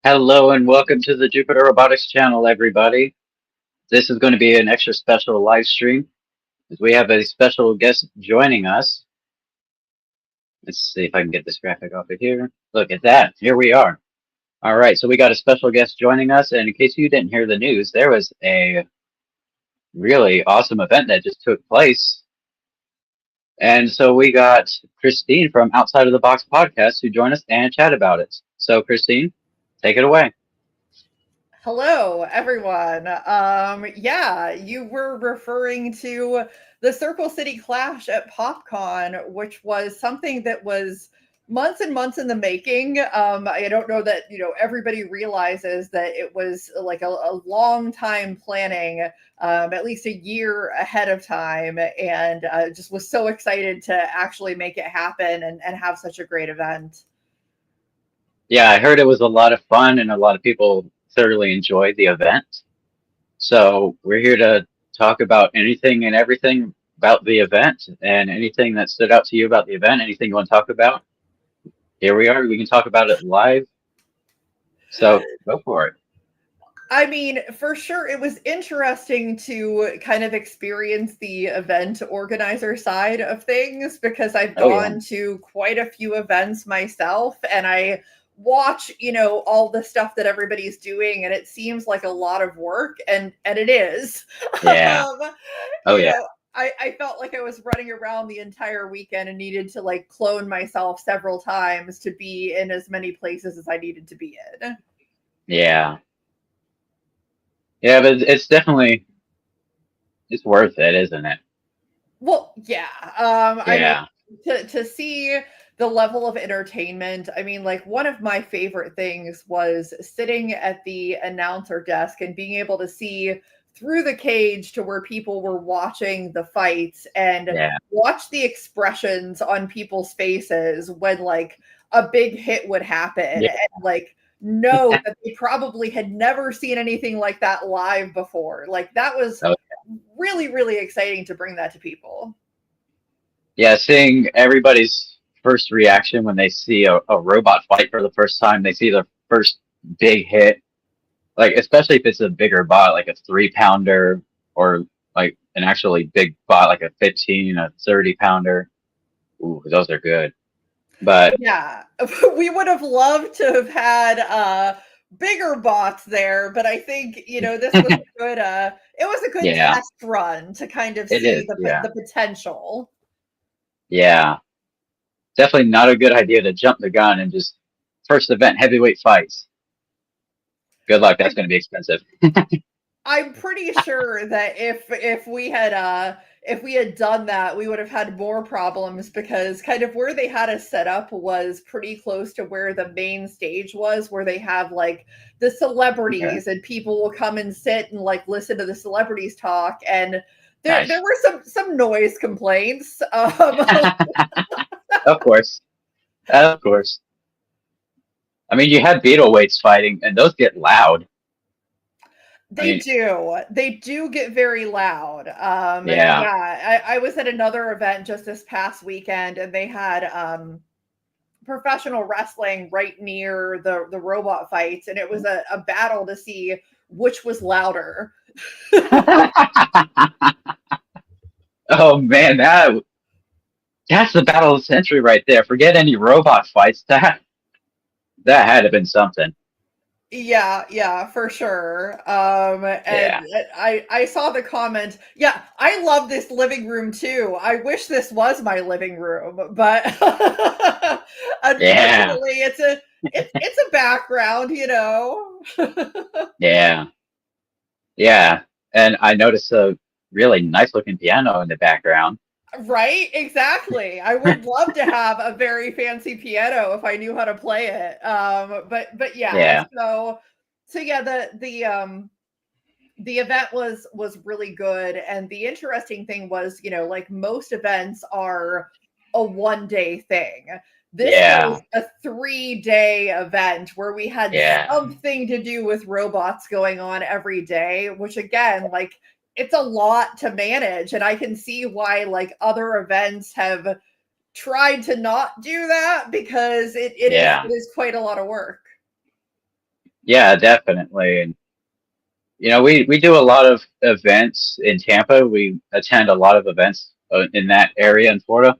Hello and welcome to the Jupiter Robotics channel, everybody. This is going to be an extra special live stream as we have a special guest joining us. Let's see if I can get this graphic off of here. Look at that. Here we are. All right, so we got a special guest joining us, and in case you didn't hear the news, there was a really awesome event that just took place. And so we got Christine from Outside of the Box podcast to join us and chat about it. So Christine, take it away. Hello, everyone. Yeah, you were referring to the Circle City Clash at POPcon, which was something that was months and months in the making. I don't know that everybody realizes that it was like a long time planning, at least a year ahead of time, and just was so excited to actually make it happen and have such a great event. Yeah, I heard it was a lot of fun and a lot of people thoroughly enjoyed the event. So we're here to talk about anything and everything about the event and anything that stood out to you about the event, anything you want to talk about. Here we are. We can talk about it live. So go for it. I mean, for sure, it was interesting to kind of experience the event organizer side of things because I've Oh yeah. gone to quite a few events myself and I watch, all the stuff that everybody's doing and it seems like a lot of work and it is. Yeah. um, Oh you yeah. know, I felt like I was running around the entire weekend and needed to like clone myself several times to be in as many places as I needed to be in. Yeah. Yeah, but it's definitely it's worth it, isn't it? Well, yeah. I mean, Yeah. to see the level of entertainment, I mean, like one of my favorite things was sitting at the announcer desk and being able to see through the cage to where people were watching the fights and Yeah. watch the expressions on people's faces when like a big hit would happen Yeah. and like know that they probably had never seen anything like that live before. Like that was Oh, really, really exciting to bring that to people. yeah, seeing everybody's first reaction when they see a robot fight for the first time, they see the first big hit. Like especially if it's a bigger bot, like a 3 pounder, or like an actually big bot, like a 15, a 30 pounder. Ooh, those are good. But Yeah. We would have loved to have had bigger bots there, but I think, this was a good it was a good yeah, test run to kind of it see is. Yeah, the potential. yeah, definitely not a good idea to jump the gun and just first event heavyweight fights. Good luck. That's I going to be expensive. I'm pretty sure that if we had done that, we would have had more problems because kind of where they had us set up was pretty close to where the main stage was, where they have like the Okay, celebrities and people will come and sit and like listen to the celebrities talk and there nice. were some noise complaints. Of course, of course. I mean, you had beetle weights fighting, and those get loud. I mean, They do get very loud. yeah. Yeah, I was at another event just this past weekend and they had professional wrestling right near the robot fights and it was a battle to see which was louder. Oh man, that's the battle of the century right there. Forget any robot fights. That had to have been something. Yeah, for sure. And Yeah. I saw the comment. Yeah, I love this living room too. I wish this was my living room, but Yeah. unfortunately, it's a background. Yeah. Yeah. And I noticed a really nice looking piano in the background. Right? Exactly. I would love to have a very fancy piano if I knew how to play it. But yeah, Yeah. so yeah, the event was really good and the interesting thing was, like most events are a 1 day thing. This Yeah. was a 3 day event where we had Yeah. something to do with robots going on every day, which again, like it's a lot to manage and I can see why like other events have tried to not do that because it Yeah. is quite a lot of work. Yeah, definitely. And we do a lot of events in Tampa. We attend a lot of events in that area in Florida,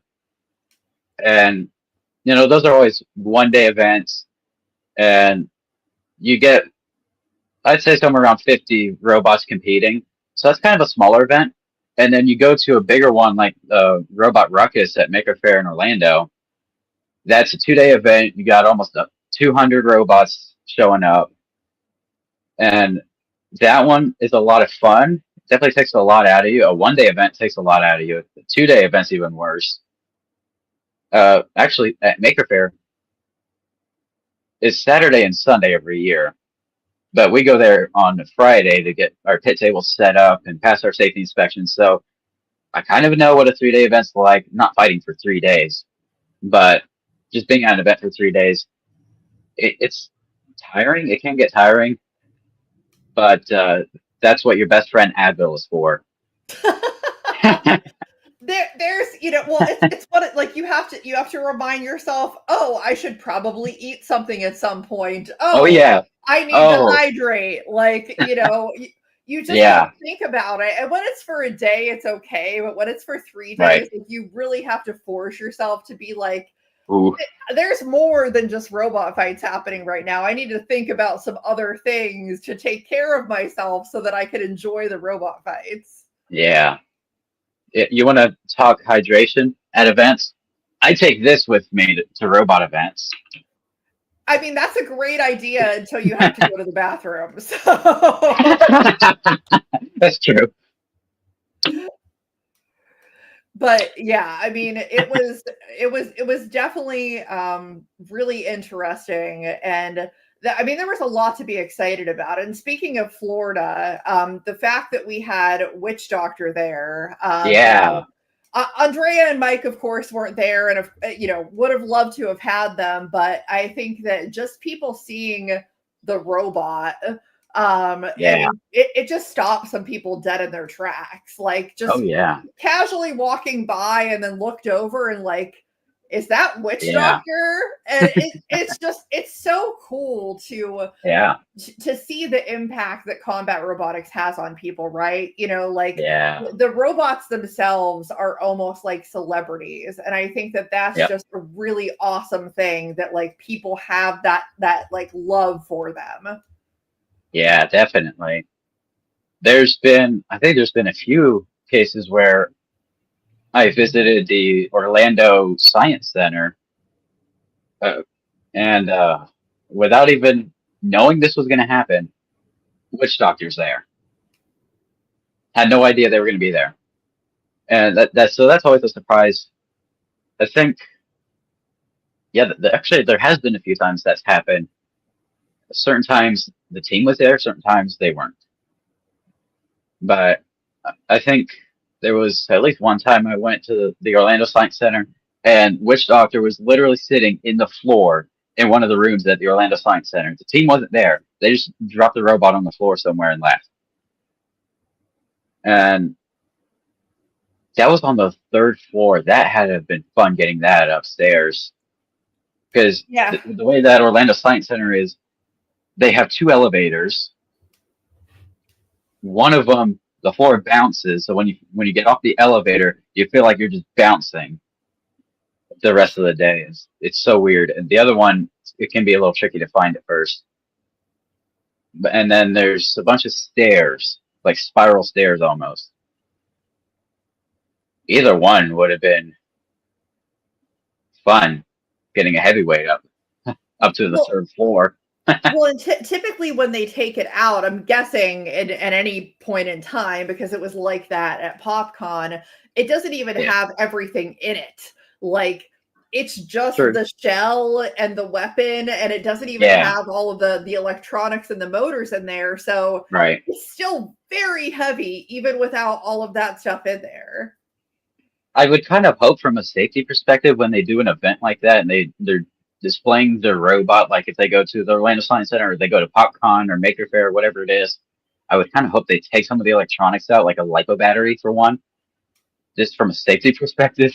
and those are always 1 day events, and you get, I'd say, somewhere around 50 robots competing. So that's kind of a smaller event. And then you go to a bigger one like Robot Ruckus at Maker Faire in Orlando. That's a 2 day event. You got almost 200 robots showing up, and that one is a lot of fun. Definitely takes a lot out of you. A 1 day event takes a lot out of you. A 2 day event's even worse. Actually, at Maker Faire, it's Saturday and Sunday every year, but we go there on Friday to get our pit table set up and pass our safety inspection. So I kind of know what a 3 day event's like. Not fighting for 3 days, but just being at an event for 3 days, it's tiring. It can get tiring, but that's what your best friend Advil is for. There's well, it's what it, like you have to remind yourself, oh, I should probably eat something at some point. Oh Oh, yeah. I need to Oh hydrate. Like, you just have yeah. to think about it. And when it's for a day, it's okay. But when it's for 3 days, Right. like, you really have to force yourself to be like, Ooh. there's more than just robot fights happening right now. I need to think about some other things to take care of myself so that I can enjoy the robot fights. Yeah. You want to talk hydration at events? I take this with me to robot events. I mean, that's a great idea until you have to go to the bathroom. So, That's true. but yeah, I mean, it was definitely really interesting, and I mean, there was a lot to be excited about. And speaking of Florida, the fact that we had Witch Doctor there, Yeah. Andrea and Mike, of course, weren't there, and would have loved to have had them. But I think that just people seeing the robot, I Yeah. mean, it just stopped some people dead in their tracks, like Oh just yeah. casually walking by and then looked over and like, is that Witch Yeah. Doctor? And it's so cool Yeah. to see the impact that combat robotics has on people, right? Like, Yeah. the robots themselves are almost like celebrities, and I think that that's Yep. just a really awesome thing, that like people have that like love for them. Yeah. Definitely. I think there's been a few cases where I visited the Orlando Science Center, uh, and without even knowing this was going to happen, witch doctors there. Had no idea they were going to be there, and that's always a surprise. I think, yeah, actually there has been a few times that's happened. Certain times the team was there, certain times they weren't. But I think there was at least one time I went to the Orlando Science Center, and Witch Doctor was literally sitting in the floor in one of the rooms at the Orlando Science Center. The team wasn't there. They just dropped the robot on the floor somewhere and left. And that was on the third floor. That had to have been fun getting that upstairs. Because Yeah. the way that Orlando Science Center is, they have two elevators. One of them, the floor bounces. So when you get off the elevator, you feel like you're just bouncing the rest of the day. It's so weird. And the other one, it can be a little tricky to find at first. And then there's a bunch of stairs, like spiral stairs almost. Either one would have been fun, getting a heavyweight up to the Well, third floor. well, and typically when they take it out, I'm guessing at any point in time, because it was like that at PopCon, it doesn't even Yeah, have everything in it. Like, it's just true. the shell and the weapon, and it doesn't even Yeah, have all of the electronics and the motors in there. So right. it's still very heavy, even without all of that stuff in there. I would kind of hope from a safety perspective when they do an event like that and they're displaying their robot, like if they go to the Orlando Science Center or they go to PopCon or Maker Faire or whatever it is, I would kind of hope they take some of the electronics out, like a lipo battery for one, just from a safety perspective.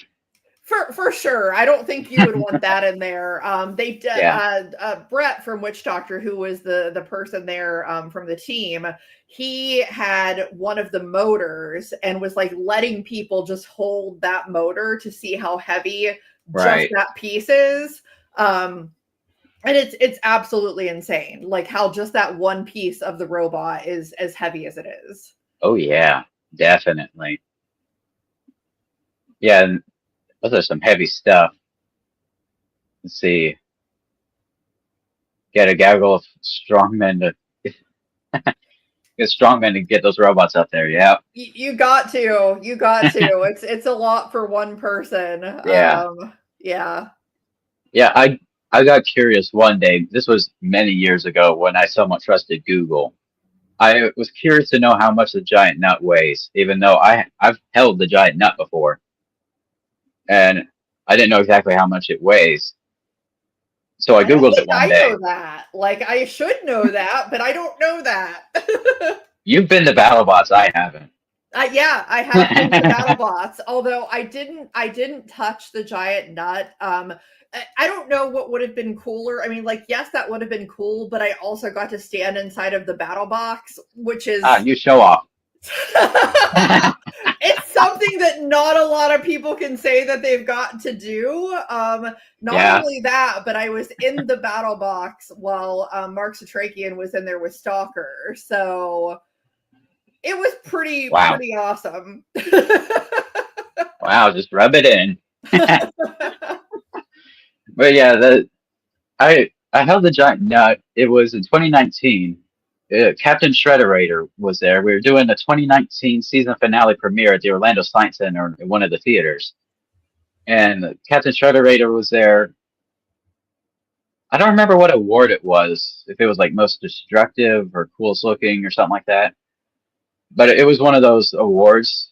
For sure. I don't think you would want that in there. Yeah, Brett from Witch Doctor, who was the person there from the team, he had one of the motors and was like letting people just hold that motor to see how heavy just right. that piece is. And it's absolutely insane, like how just that one piece of the robot is as heavy as it is. Oh yeah, definitely. Yeah, and those are some heavy stuff. Let's see. Get a gaggle of strongmen to get strongmen to get those robots up there. Yeah, You got to, you got to. It's a lot for one person. yeah, Yeah. yeah. I got curious one day. This was many years ago when I somewhat trusted Google. I was curious to know how much the giant nut weighs, even though I've held the giant nut before, and I didn't know exactly how much it weighs. So I I don't Googled it think one I know day. that. Like I should know that, but I don't know that. You've been to BattleBots, I haven't. Yeah, I have been to BattleBots, although I didn't touch the giant nut. I don't know what would have been cooler. I mean, like, yes, that would have been cool, but I also got to stand inside of the battle box, which Ah, is you show off. it's something that not a lot of people can say that they've got to do. Not Yeah. only that, but I was in the battle box while Mark Satrakian was in there with Stalker, so it was Wow. pretty awesome. Wow. Just rub it in. But yeah, I held the giant nut. It was in 2019. Captain Shredderator was there. We were doing the 2019 season finale premiere at the Orlando Science Center in one of the theaters, and Captain Shredderator was there. I don't remember what award it was, if it was like most destructive or coolest looking or something like that. But it was one of those awards.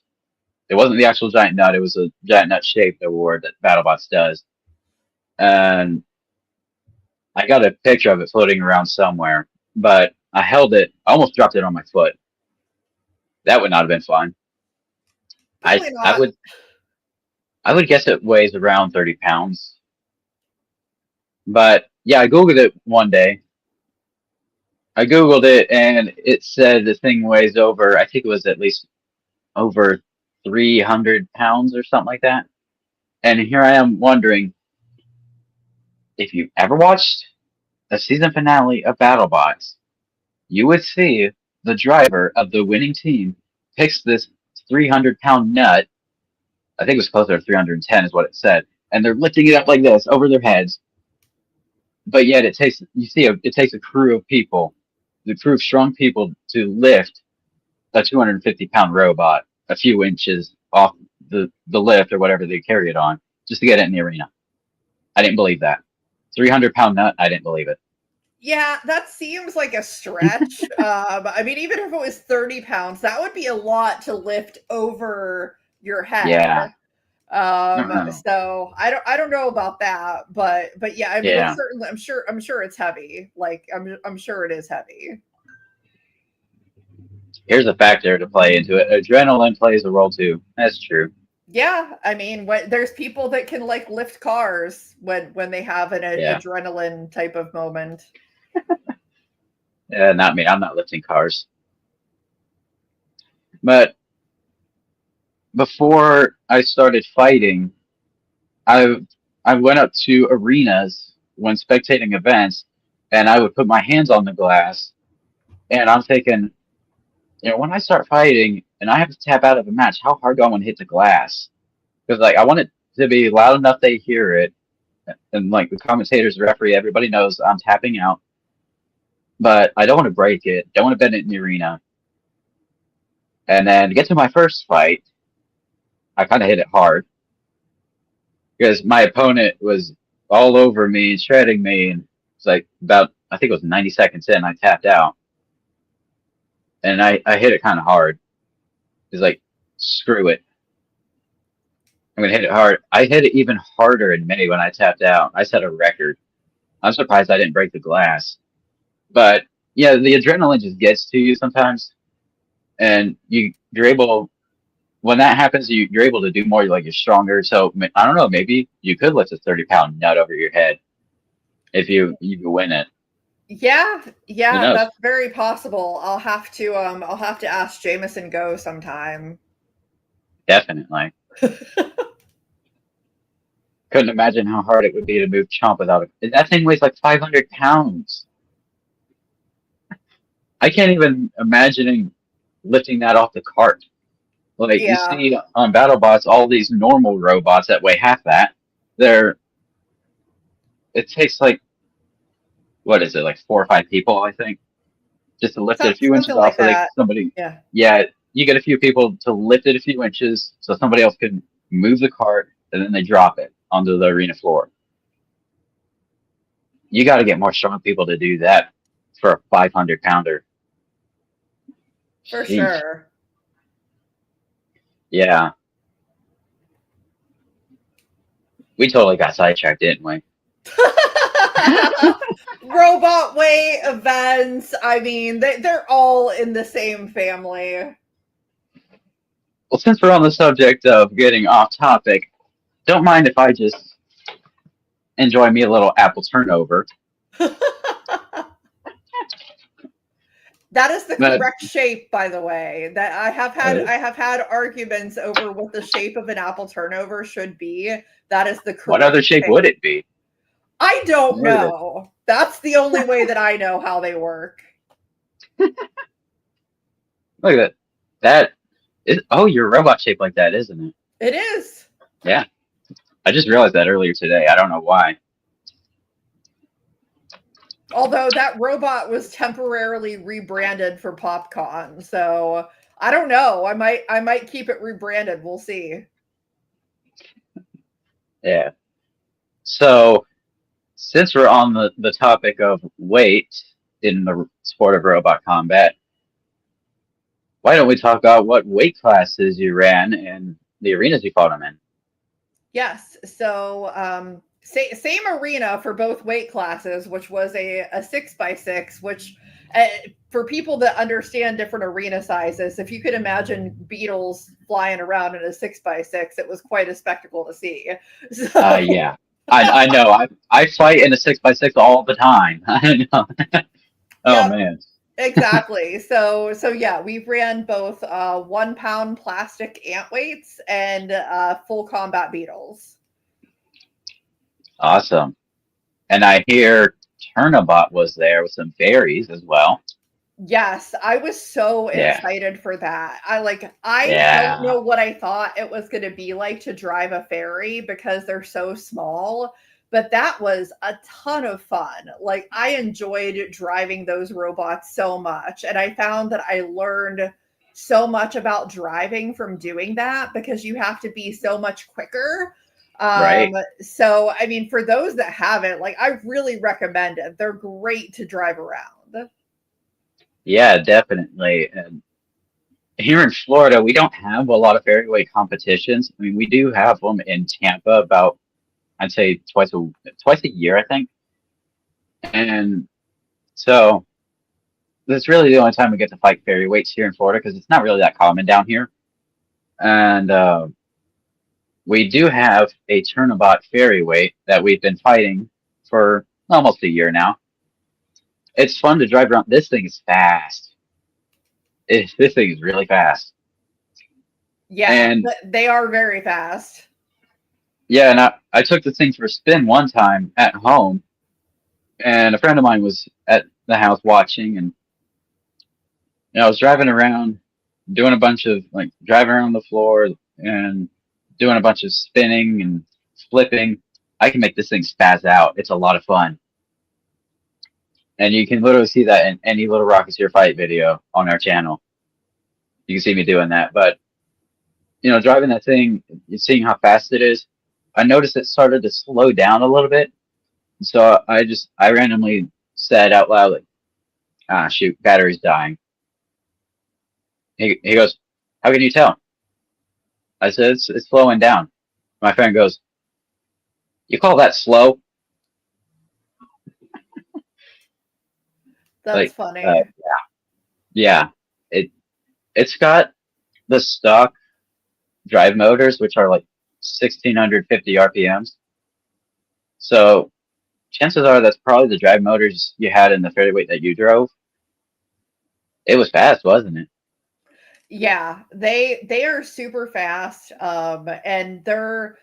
It wasn't the actual giant nut. It was a giant nut shaped award that BattleBots does. And I got a picture of it floating around somewhere, but I held it, I almost dropped it on my foot. That would not have been fun. I Probably I not. would I would guess it weighs around 30 pounds. But yeah, I googled it one day. I googled it and it said the thing weighs over, I think it was at least over 300 pounds or something like that. And here I am wondering if you ever watched a season finale of BattleBots, you would see the driver of the winning team picks this 300-pound nut. I think it was closer to 310 is what it said. And they're lifting it up like this over their heads. But yet it takes a crew of people, the crew of strong people to lift a 250-pound robot a few inches off the lift or whatever they carry it on just to get it in the arena. I didn't believe that. 300-pound nut, I didn't believe it. Yeah, that seems like a stretch. I mean, even if it was 30 pounds, that would be a lot to lift over your head. Yeah. Uh-huh. So I don't know about that, but yeah, I mean, it's Yeah. certainly I'm sure it's heavy. Like I'm sure it is heavy. Here's a factor to play into it. Adrenaline plays a role too. That's true. Yeah, I mean, there's people that can like lift cars when they have an Yeah. adrenaline type of moment. Not me. I'm not lifting cars. But before I started fighting, I I went up to arenas when spectating events, and I would put my hands on the glass, and I'm thinking, when I start fighting and I have to tap out of a match, how hard do I want to hit the glass? Because like I want it to be loud enough they hear it, and like the commentators, the referee, everybody knows I'm tapping out, but I don't want to break it. Don't want to bend it in the arena. And then to get to my first fight, I kind of hit it hard because my opponent was all over me, shredding me, and it's like about I think it was 90 seconds in, I tapped out, and I hit it kind of hard. It's like screw it, I'm gonna hit it hard. I hit it even harder in May when I tapped out. I set a record. I'm surprised I didn't break the glass, but yeah, the adrenaline just gets to you sometimes, and you're able. when that happens, you're able to do more. Like you're stronger. So I don't know. Maybe you could lift a 30-pound nut over your head if you win it. Yeah, Who yeah, knows? that's very possible. I'll have to ask Jameson Go sometime. Definitely. Couldn't imagine how hard it would be to move Chomp without it. That thing weighs like 500 pounds. I can't even imagining lifting that off the cart. Like you Yeah. see on BattleBots, all these normal robots that weigh half that. They're it takes like what is it, like 4 or 5 people, I think, just to lift it a few inches Something off like so they that. somebody Yeah. yeah, you get a few people to lift it a few inches so somebody else can move the cart and then they drop it onto the arena floor. You got to get more strong people to do that for a 500 pounder. For Sheesh. sure. Yeah, we totally got sidetracked, didn't we? Robot Way events. I mean, they're all in the same family. Well, since we're on the subject of getting off topic, don't mind if I just enjoy me a little apple turnover. That is the But correct shape, by the way. That I have had arguments over what the shape of an apple turnover should be. That is the what correct other shape shape. would it be? I don't What is it? know. That's the only way that I know how they work. Look at that. That is. Oh, you're a robot shaped like that, isn't it? It is. Yeah. I just realized that earlier today. I don't know why. Although that robot was temporarily rebranded for PopCon, so I don't know. I might keep it rebranded. We'll see. Yeah. So since we're on the topic of weight in the sport of robot combat, why don't we talk about what weight classes you ran and the arenas you fought them in? Yes. So same arena for both weight classes, which was a 6x6, which uh, for people that understand different arena sizes, if you could imagine beetles flying around in a 6x6, it was quite a spectacle to see. So Yeah. I know. I fight in a 6x6 all the time. I know. Oh yep, man. exactly. So yeah, we ran both 1 pound plastic ant weights and full combat beetles. Awesome. And I hear Turnabout was there with some fairies as well. Yes, I was so Yeah. excited for that. I don't Yeah. know what I thought it was going to be like to drive a ferry because they're so small, but that was a ton of fun. Like I enjoyed driving those robots so much, and I found that I learned so much about driving from doing that because you have to be so much quicker. Um, Right. so I mean, for those that haven't, like I really recommend it. They're great to drive around. Yeah, definitely. And here in Florida, we don't have a lot of fairway competitions. I mean, we do have them in Tampa about, I'd say twice a year, I think. And so that's really the only time we get to fight fairy weights here in Florida because it's not really that common down here. And we do have a turnabout fairy weight that we've been fighting for almost a year now. It's fun to drive around. This thing is fast. This thing is really fast. Yeah, And they are very fast. yeah, and I took the thing for a spin one time at home, and a friend of mine was at the house watching, and I was driving around, doing a bunch of like driving around the floor and doing a bunch of spinning and flipping. I can make this thing spaz out. It's a lot of fun, and you can literally see that in any Little Rocketeer fight video on our channel. You can see me doing that, but driving that thing, seeing how fast it is, I noticed it started to slow down a little bit. So I randomly said out loud, like, ah, shoot, battery's dying. He goes, how can you tell? I said, it's slowing down. My friend goes, you call that slow? That's Like, uh, funny. yeah, it it's got the stock. drive motors, which are like 1650 RPMs. So chances are that's probably the drive motors you had in the featherweight that you drove. It was fast, wasn't it? Yeah, they are super fast, and they're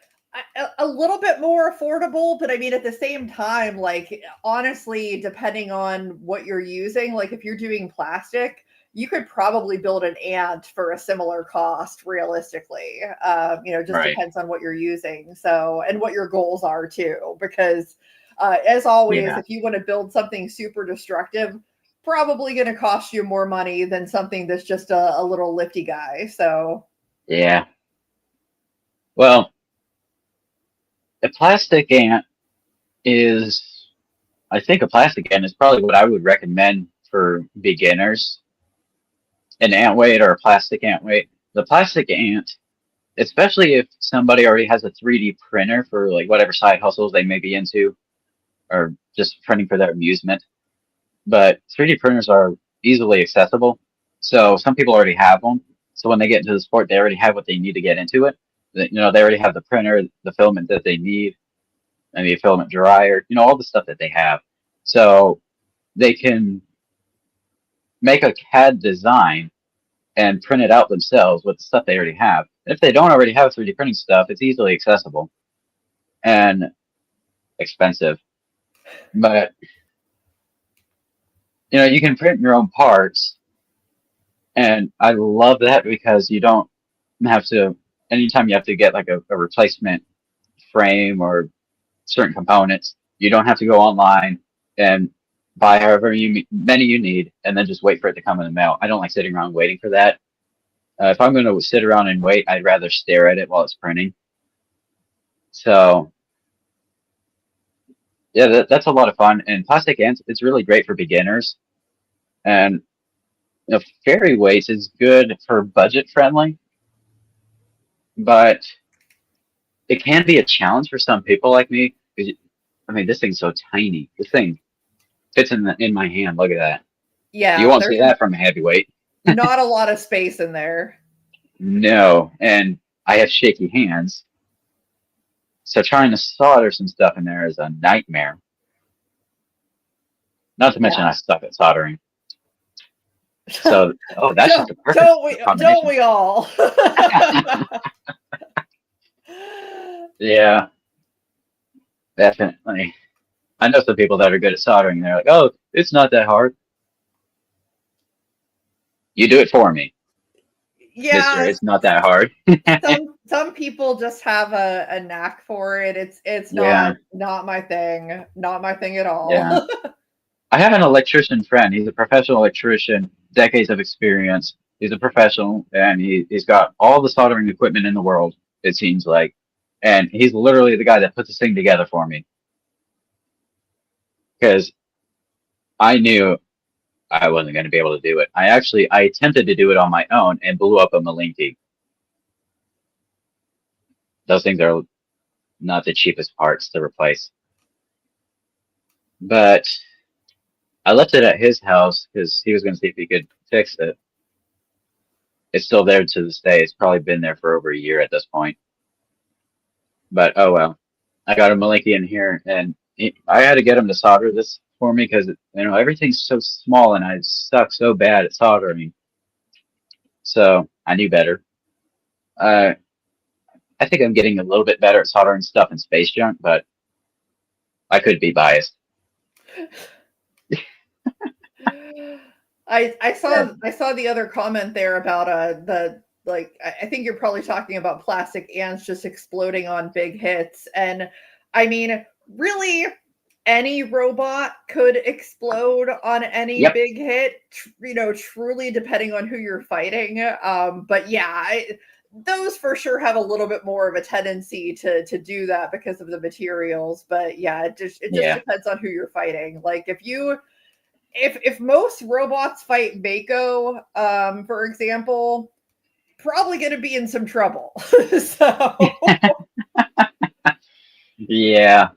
a little bit more affordable, but I mean, at the same time, like, honestly, depending on what you're using, like, if you're doing plastic, you could probably build an ant for a similar cost, realistically. Just Right. depends on what you're using, so, and what your goals are too, because, as always, Yeah. if you want to build something super destructive, probably going to cost you more money than something that's just a little lifty guy. So, Yeah. Well, a plastic ant is, I think a plastic ant is probably what I would recommend for beginners. An ant weight or a plastic ant weight. The plastic ant, especially if somebody already has a 3D printer for like whatever side hustles they may be into, or just printing for their amusement. But 3D printers are easily accessible. So some people already have them. So when they get into the sport, they already have what they need to get into it. They already have the printer, the filament that they need, maybe a filament dryer, all the stuff that they have. So they can make a CAD design and print it out themselves with the stuff they already have. If they don't already have 3D printing stuff, it's easily accessible and expensive. But you can print your own parts, and I love that because you don't have to. Anytime you have to get like a replacement frame or certain components, you don't have to go online and buy however many you need, and then just wait for it to come in the mail. I don't like sitting around waiting for that. If I'm going to sit around and wait, I'd rather stare at it while it's printing. So yeah, that's a lot of fun. And plastic ants, it's really great for beginners. And fairy weights is good for budget friendly, but it can be a challenge for some people like me. 'Cause, I mean, this thing's so tiny. This thing fits in my hand. Look at that. You yeah, won't see there's that from a heavyweight. not a lot of space in there. No, and I have shaky hands, so trying to solder some stuff in there is a nightmare. Not to mention I Yeah. suck at soldering. So, oh, that's just don't a perfect don't combination. we all? Yeah, definitely. I know some people that are good at soldering. They're like, "Oh, it's not that hard. You do it for me, Mister. Yeah, It's not that hard." some people just have a knack for it. It's Yeah, not my thing. Not my thing at all. yeah. I have an electrician friend. He's a professional electrician, decades of experience. He's a professional, and he's got all the soldering equipment in the world, it seems like. And he's literally the guy that put this thing together for me because I knew I wasn't going to be able to do it. I attempted to do it on my own and blew up a Malinki. Those things are not the cheapest parts to replace. But I left it at his house because he was going to see if he could fix it. It's still there to this day. It's probably been there for over a year at this point. But oh well. I got a Malinki in here, and I had to get him to solder this for me because everything's so small, and I suck so bad at soldering. So I knew better. Uh, I think I'm getting a little bit better at soldering stuff in space junk, but I could be biased. Yeah. I saw the other comment there about the, like, I think you're probably talking about plastic ants just exploding on big hits. And I mean, really, any robot could explode on any Yep. big hit, truly depending on who you're fighting. But yeah, those for sure have a little bit more of a tendency to do that because of the materials. But yeah, it just Yeah. depends on who you're fighting. Like, if most robots fight Mako, for example, probably going to be in some trouble. So Yeah.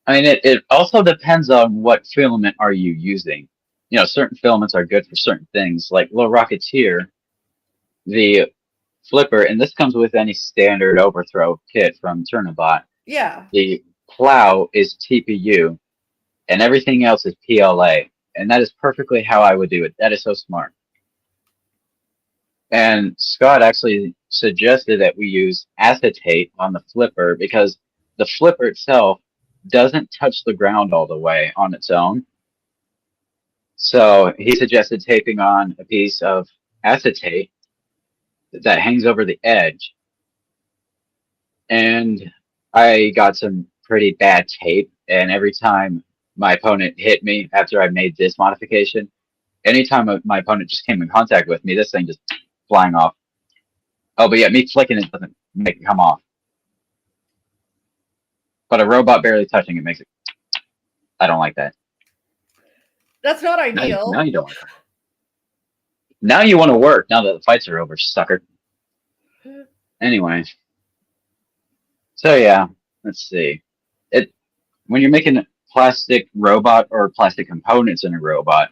I mean, it also depends on what filament are you using. Certain filaments are good for certain things. Like Little Rocketeer, the flipper, and this comes with any standard overthrow kit from Turnabot. Yeah. The plow is TPU, and everything else is PLA, and that is perfectly how I would do it. That is so smart. And Scott actually suggested that we use acetate on the flipper because the flipper itself doesn't touch the ground all the way on its own. So he suggested taping on a piece of acetate that hangs over the edge. And I got some pretty bad tape, and every time my opponent hit me after I made this modification, anytime my opponent just came in contact with me, this thing just flying off. Oh, but yeah, me flicking it doesn't make it come off. But a robot barely touching it makes it. I don't like that. That's not Now ideal. you don't like that. Now you want to work now that the fights are over, sucker. Anyway. So yeah, let's see. When you're making a plastic robot or plastic components in a robot,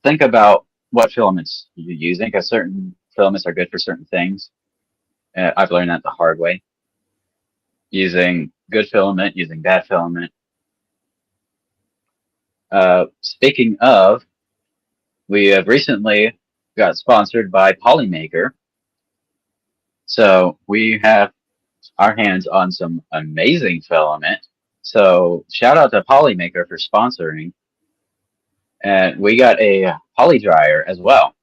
think about what filaments you're using, because certain filaments are good for certain things. I've learned that the hard way. Using good filament, using bad filament. Speaking of, we have recently got sponsored by Polymaker. So we have our hands on some amazing filament. So shout out to Polymaker for sponsoring. And we got a poly dryer as well.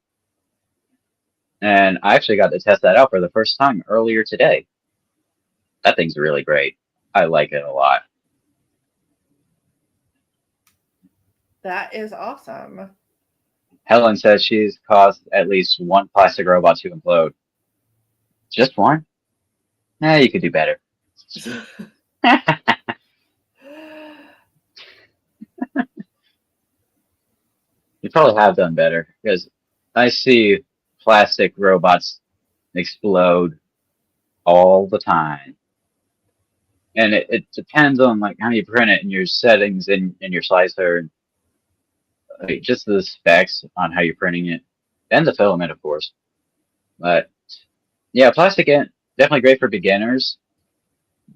And I actually got to test that out for the first time earlier today. That thing's really great. I like it a lot. That is awesome. Helen says she's caused at least one plastic robot to implode. Just one? You could do better. You probably have done better, because I see plastic robots explode all the time. And it depends on like how you print it and your settings in your slicer, like just the specs on how you're printing it, and the filament, of course. But yeah, plastic definitely great for beginners.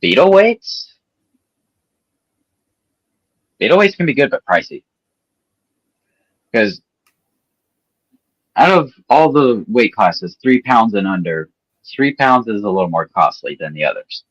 Beetle weights? Beetle weights can be good, but pricey. Because out of all the weight classes, 3 pounds and under, 3 pounds is a little more costly than the others.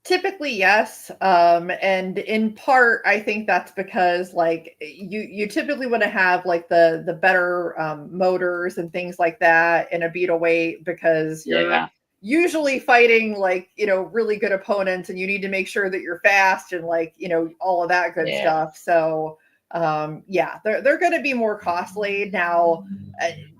Typically, yes. And in part, I think that's because like you typically want to have like the better motors and things like that in a beetle weight, because you're usually fighting like, really good opponents, and you need to make sure that you're fast and like, all of that good stuff. So yeah, they're going to be more costly. Now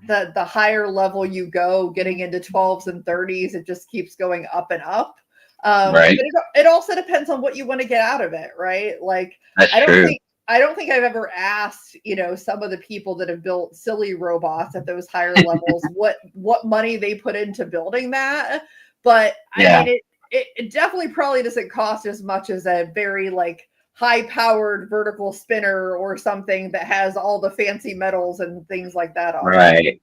the higher level you go, getting into 12s and 30s, it just keeps going up and up. Right. But it also depends on what you want to get out of it, right? Like That's I don't true. think I've ever asked, some of the people that have built silly robots at those higher levels what money they put into building that. But I mean, it definitely probably doesn't cost as much as a very like high-powered vertical spinner or something that has all the fancy metals and things like that on it. Right.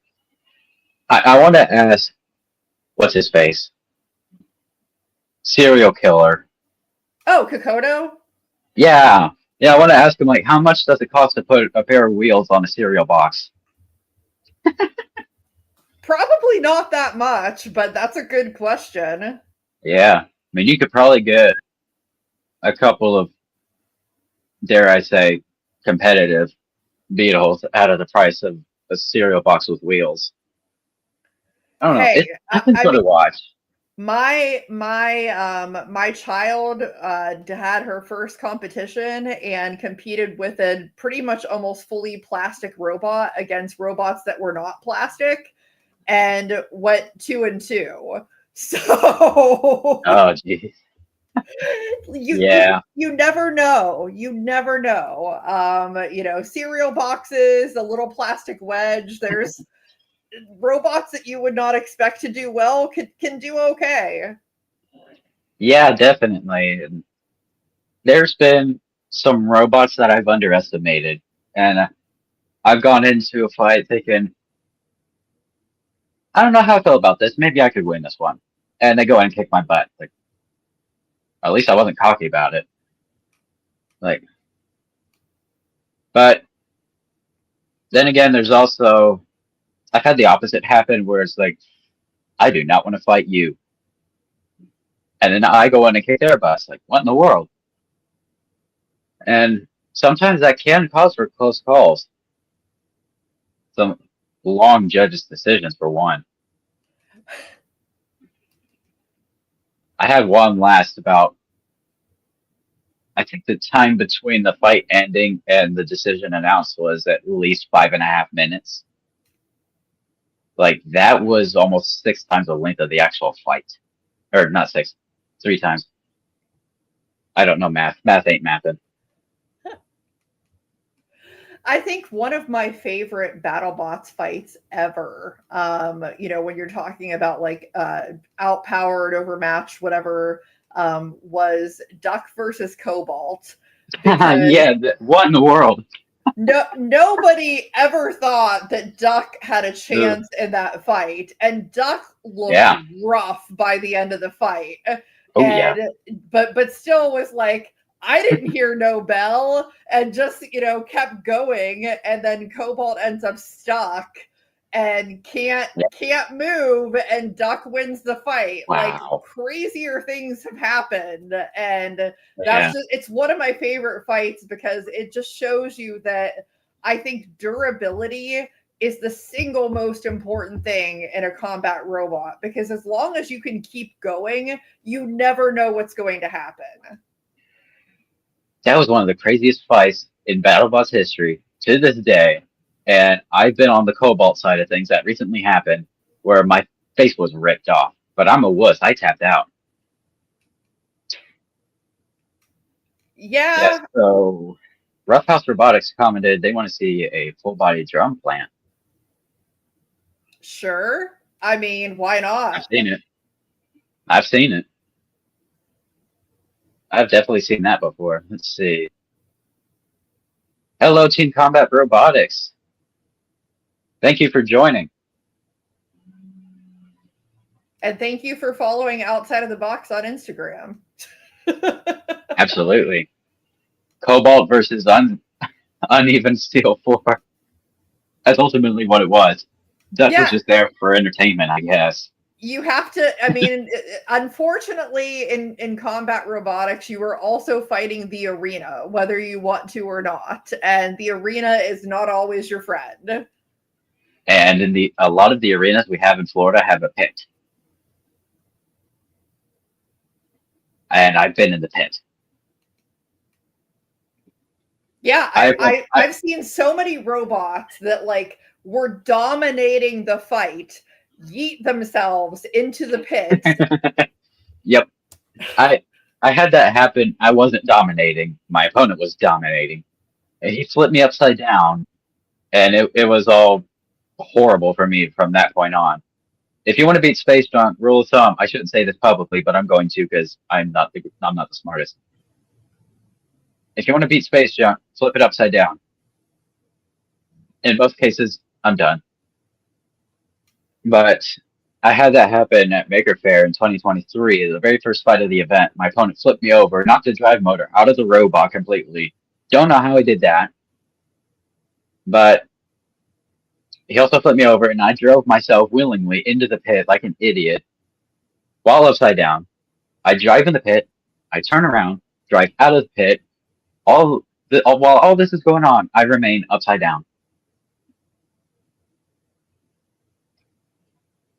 I want to ask, what's his face? Serial killer. Oh, Kokoto? Yeah. Yeah, I want to ask him, like, how much does it cost to put a pair of wheels on a cereal box? Probably not that much, but that's a good question. Yeah. I mean, you could probably get a couple of, dare I say, competitive Beetles out of the price of a cereal box with wheels. I don't know. Hey, It's something to watch. My child had her first competition and competed with a pretty much almost fully plastic robot against robots that were not plastic, and went 2-2. So Oh, geez. you never know. You never know. Cereal boxes, a little plastic wedge. There's robots that you would not expect to do well can do okay. Yeah, definitely. And there's been some robots that I've underestimated, and I've gone into a fight thinking, I don't know how I feel about this. Maybe I could win this one. And they go in and kick my butt. Like, at least I wasn't cocky about it. Like, but then again, there's also I've had the opposite happen where it's like I do not want to fight you, and then I go in and kick their butts. Like, what in the world? And sometimes that can cause for close calls. Some long judges' decisions for one. I had one last about I think the time between the fight ending and the decision announced was at least 5.5 minutes. Like that was almost 6 times the length of the actual fight, or not six, 3 times. I don't know math. Math ain't mathing. I think one of my favorite BattleBots fights ever, when you're talking about like outpowered, overmatched, whatever, was Duck versus Cobalt, because Yeah, what in the world? nobody ever thought that Duck had a Ugh. chance in that fight, and Duck looked Yeah. rough by the end of the fight, Oh yeah. and but still was like, I didn't hear no bell, and just kept going, and then Cobalt ends up stuck and Yeah. can't move, and Duck wins the fight. Like, Wow. crazier things have happened, and Yeah. it's one of my favorite fights because it just shows you that I think durability is the single most important thing in a combat robot, because as long as you can keep going, you never know what's going to happen. That was one of the craziest fights in BattleBots history to this day. And I've been on the Cobalt side of things that recently happened where my face was ripped off. But I'm a wuss. I tapped out. Yes. Yeah, So Roughhouse Robotics commented they want to see a full body drum plant. sure. I mean, why I've not? seen it. I've seen it. I've definitely seen that before. Let's see. Hello, Team Combat Robotics. Thank you for joining. And thank you for following Outside of the Box on Instagram. Absolutely. Cobalt versus Uneven Steel 4. That's ultimately what it was. Duck was Yeah, just there for entertainment, I guess. you have to, I mean, unfortunately, in combat robotics, you are also fighting the arena, whether you want to or not, and the arena is not always your friend. And in a lot of the arenas we have in Florida have a pit. And I've been in the pit. Yeah, I, I've seen so many robots that like were dominating the fight, yeet themselves into the pit. yep. I I had that happen. I wasn't dominating. My opponent was dominating. And he flipped me upside down, and it was all horrible for me from that point on. If you want to beat Space Junk, rule of thumb, I shouldn't say this publicly, but I'm going to because I'm not the smartest. If you want to beat Space Junk, flip it upside down. In most cases, I'm done. But I had that happen at Maker Faire in 2023. The very first fight of the event, my opponent flipped me over, knocked the drive motor out of the robot completely. Don't know how he did that, but he also flipped me over, and I drove myself willingly into the pit like an idiot while upside down. I drive in the pit, I turn around, drive out of the pit. While all this is going on, I remain upside down.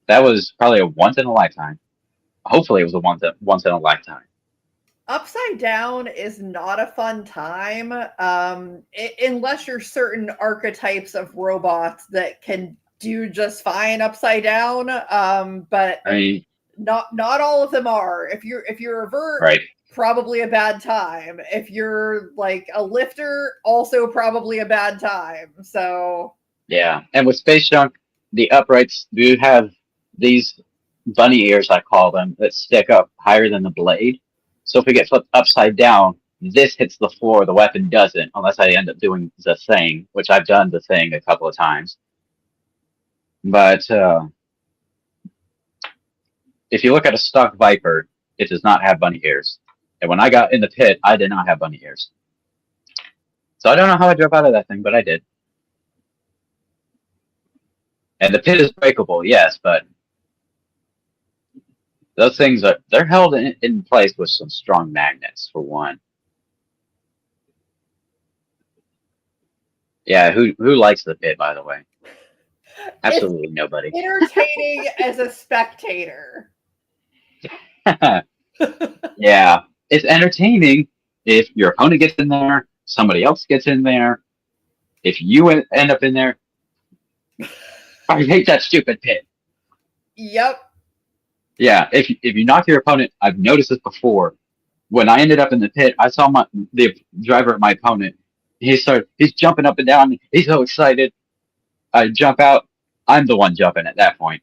That was probably a once in a lifetime. Hopefully, it was a once in a lifetime. Upside down is not a fun time, unless you're certain archetypes of robots that can do just fine upside down. But I mean, not all of them are. If you're a vert, right? probably a bad time. If you're like a lifter, also probably a bad time. So Yeah, and with Space Junk, the uprights do have these bunny ears, I call them, that stick up higher than the blade. So if we get flipped upside down, this hits the floor, the weapon doesn't, unless I end up doing the thing, which I've done the thing a couple of times. But if you look at a stock Viper, it does not have bunny ears. And when I got in the pit, I did not have bunny ears. So I don't know how I drove out of that thing, but I did. And the pit is breakable, yes, but those things they're held in place with some strong magnets for one. Yeah, who likes the pit, by the way? It's Absolutely nobody. entertaining as a spectator. Yeah, it's entertaining if your opponent gets in there, somebody else gets in there. If you end up in there, I hate that stupid pit. Yep. Yeah, if you knock your opponent, I've noticed this before. When I ended up in the pit, I saw the driver of my opponent. He's jumping up and down. He's so excited. I jump out. I'm the one jumping at that point.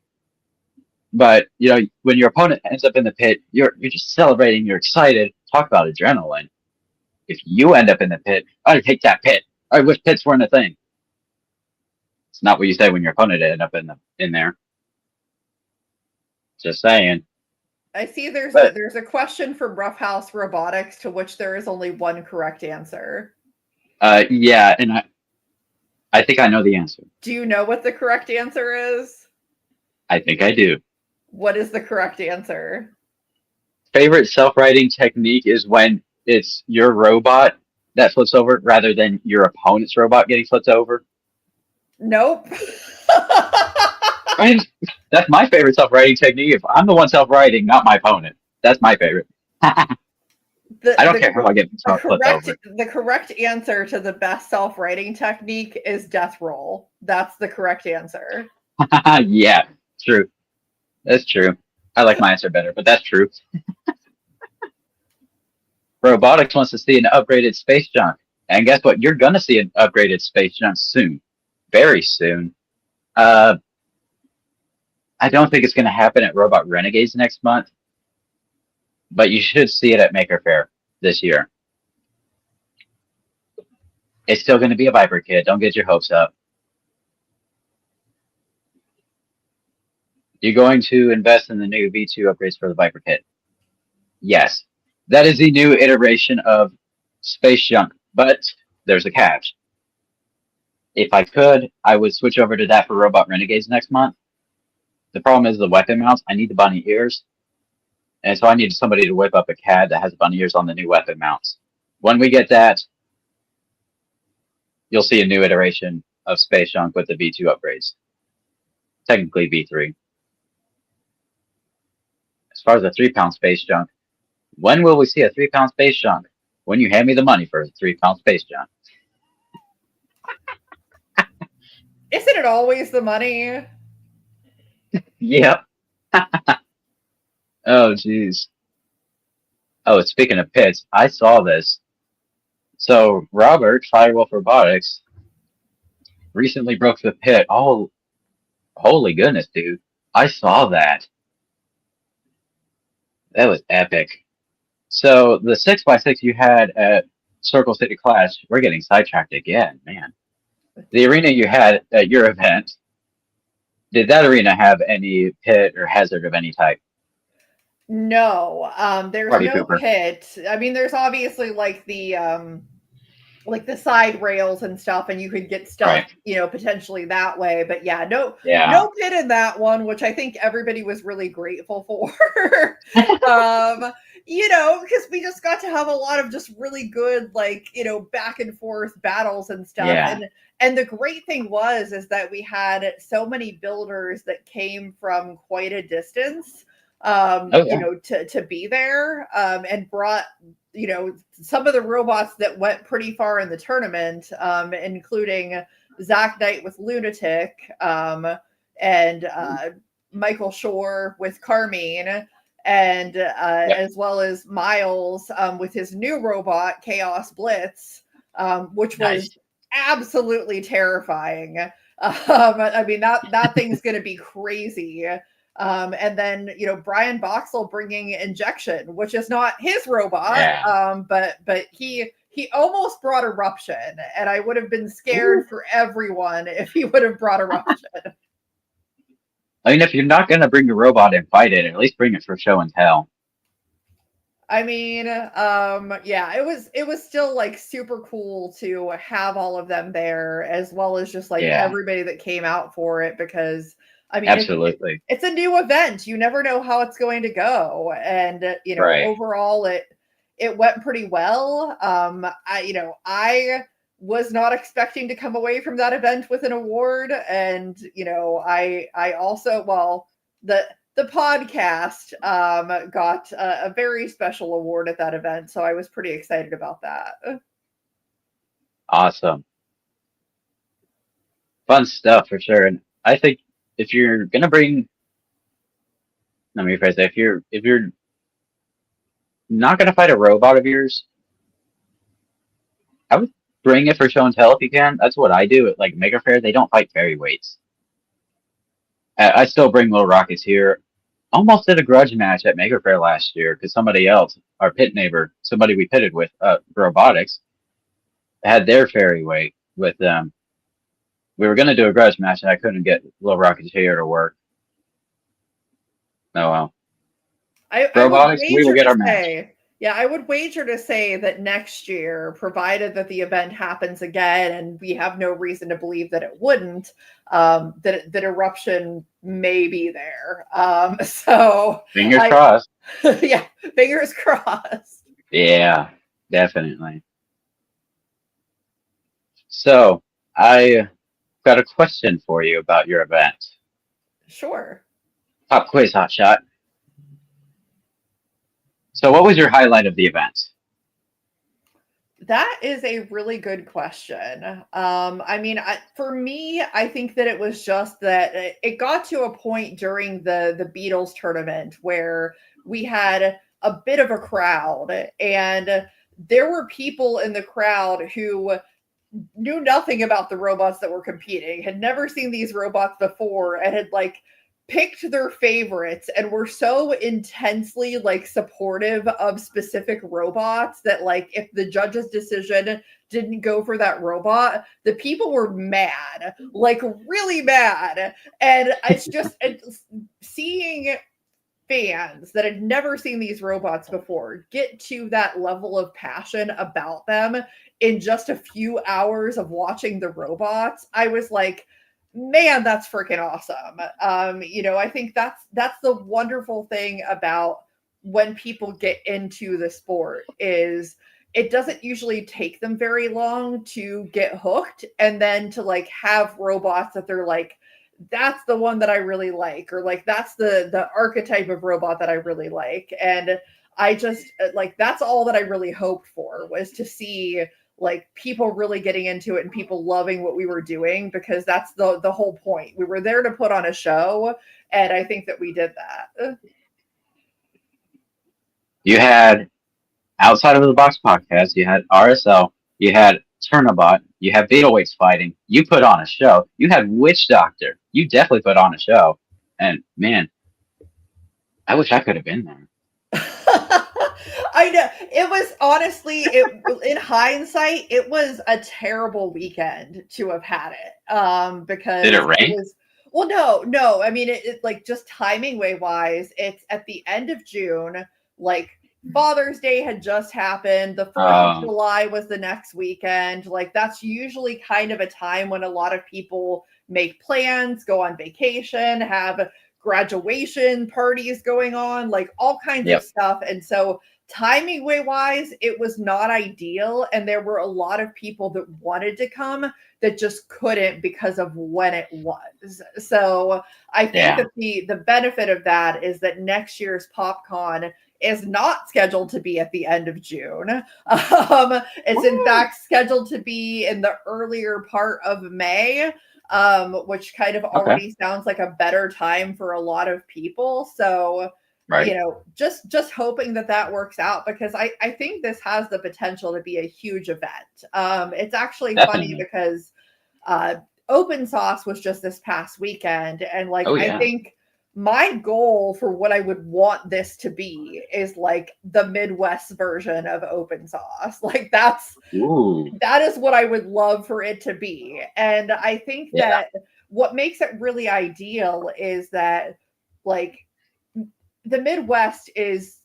But when your opponent ends up in the pit, you're just celebrating. You're excited. Talk about adrenaline. If you end up in the pit, I hate that pit. I wish pits weren't a thing. It's not what you say when your opponent ended up in there. Just saying. I see But there's a question from Roughhouse Robotics to which there is only one correct answer. yeah, and I think I know the answer. Do you know what the correct answer is? I think I do. What is the correct answer? Favorite self-righting technique is when it's your robot that flips over rather than your opponent's robot getting flipped over. Nope. I mean, that's my favorite self-righting technique. If I'm the one self-righting, not my opponent, that's my favorite. I don't care how I get flipped over. The correct answer to the best self-righting technique is death roll. That's the correct answer. Yeah, true. That's true. I like my answer better, but that's true. Robotics wants to see an upgraded space junk. And guess what? You're going to see an upgraded space junk soon. Very soon. I don't think it's going to happen at Robot Renegades next month. But you should see it at Maker Faire this year. It's still going to be a Viper kit. Don't get your hopes up. You're going to invest in the new V2 upgrades for the Viper kit. Yes. That is the new iteration of Space Junk, but there's a catch. If I could, I would switch over to that for Robot Renegades next month. The problem is the weapon mounts. I need the bunny ears. And so I need somebody to whip up a CAD that has bunny ears on the new weapon mounts. When we get that, you'll see a new iteration of Space Junk with the V2 upgrades. Technically V3. As far as the 3-pound Space Junk, when will we see a 3-pound Space Junk? When you hand me the money for a 3-pound Space Junk. Isn't it always the money? Yep. Oh, jeez. Oh, speaking of pits, I saw this. So, Robert, Firewolf Robotics, recently broke the pit. Oh, holy goodness, dude. I saw that. That was epic. So, the 6x6 you had at Circle City Clash, we're getting sidetracked again, man. The arena you had at your event, did that arena have any pit or hazard of any type? No, there's Party no pooper. pit. I mean, there's obviously like the side rails and stuff, and you could get stuff, Right. Potentially that way. But yeah, no Yeah. pit in that one, which I think everybody was really grateful for. Because we just got to have a lot of just really good, back and forth battles and stuff. Yeah. And the great thing is that we had so many builders that came from quite a distance, to be there, and brought, some of the robots that went pretty far in the tournament, including Zach Knight with Lunatic, and Michael Shore with Carmine, and as well as Miles with his new robot, Chaos Blitz, which was absolutely terrifying. I mean, that thing's going to be crazy. And then, Brian Boxall bringing Injection, which is not his robot, but he almost brought Eruption, and I would have been scared for everyone if he would have brought Eruption. I mean, if you're not gonna bring your robot and fight it, at least bring it for show and tell. I mean, yeah, it was still like super cool to have all of them there, as well as just like Yeah, everybody that came out for it, because I mean, absolutely. it's a new event. You never know how it's going to go, and Right. overall it went pretty well. I was not expecting to come away from that event with an award, and I also, well, the podcast got a very special award at that event, so I was pretty excited about that. Awesome. Fun stuff for sure. And I think if you're gonna bring, let me rephrase that. If you're not gonna fight a robot of yours, I would bring it for show and tell if you can. That's what I do at like Mega Fair. They don't fight fairy weights. I still bring little rockets here. Almost did a grudge match at Mega Fair last year because somebody else, our pit neighbor, somebody we pitted with, Robotics, had their fairy weight with them. We were gonna do a grudge match and I couldn't get little rockets here to work. Oh well. I would Robotics, we will wager get to our match. say, yeah, I would wager to say that next year, provided that the event happens again, and we have no reason to believe that it wouldn't, that eruption may be there. So Fingers I, crossed. yeah, fingers crossed. Yeah, definitely. So I got a question for you about your event. Sure. Pop quiz, hot shot. So what was your highlight of the event? That is a really good question. I mean, for me, I think that it was just that it got to a point during the Beatles tournament where we had a bit of a crowd, and there were people in the crowd who knew nothing about the robots that were competing, had never seen these robots before, and had like picked their favorites and were so intensely like supportive of specific robots that like if the judge's decision didn't go for that robot, the people were mad, like really mad. And it's seeing fans that had never seen these robots before get to that level of passion about them in just a few hours of watching the robots. I was like, man, that's freaking awesome. I think that's the wonderful thing about when people get into the sport is it doesn't usually take them very long to get hooked, and then to like have robots that they're like, that's the one that I really like, or like that's the archetype of robot that I really like. And I just like that's all that I really hoped for, was to see like people really getting into it and people loving what we were doing, because that's the whole point. We were there to put on a show, and I think that we did that. You had outside of the box podcast, you had RSL, you had Turnabot, you had Beetleways fighting. You put on a show. You had Witch Doctor. You definitely put on a show. And man, I wish I could have been there. I know, it was honestly, in hindsight, it was a terrible weekend to have had it. Did it Because it rain? was, well, no. I mean, it like just timing way wise, it's at the end of June. Like Father's Day had just happened. The 4th of Um, July was the next weekend. Like that's usually kind of a time when a lot of people make plans, go on vacation, have graduation parties going on, like all kinds of yep. stuff. And so timing way wise, it was not ideal. And there were a lot of people that wanted to come that just couldn't because of when it was. So I think Yeah. that the benefit of that is that next year's PopCon is not scheduled to be at the end of June. It's in Woo! fact scheduled to be in the earlier part of May, which kind of Okay. already sounds like a better time for a lot of people. So, Right. just hoping that that works out, because I think this has the potential to be a huge event. It's actually funny Definitely. because uh, Open Sauce was just this past weekend, and like Oh I yeah. think my goal for what I would want this to be is like the Midwest version of Open Sauce. Like Ooh. that is what I would love for it to be. And I think Yeah. that what makes it really ideal is that, like, the Midwest is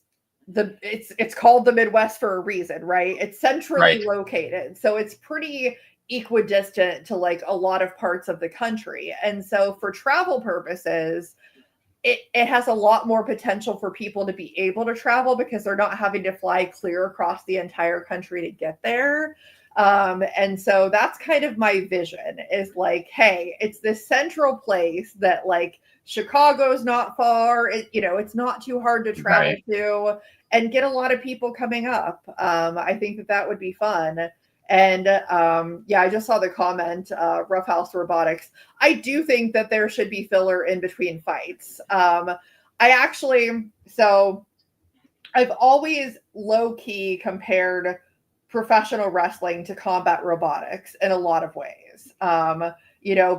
it's called the Midwest for a reason, right? It's centrally Right. located, so it's pretty equidistant to like a lot of parts of the country. And so for travel purposes, it has a lot more potential for people to be able to travel because they're not having to fly clear across the entire country to get there. And so that's kind of my vision, is like, hey, it's this central place that like Chicago's not far. It's not too hard to travel Right. to, and get a lot of people coming up. I think that would be fun. And yeah, I just saw the comment, Roughhouse Robotics. I do think that there should be filler in between fights. So I've always low key compared professional wrestling to combat robotics in a lot of ways.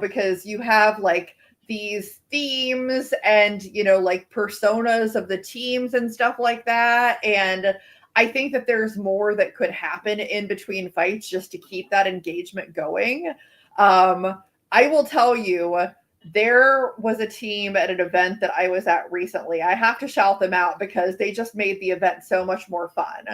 Because you have like these themes and, like personas of the teams and stuff like that. And I think that there's more that could happen in between fights just to keep that engagement going. I will tell you, there was a team at an event that I was at recently. I have to shout them out because they just made the event so much more fun.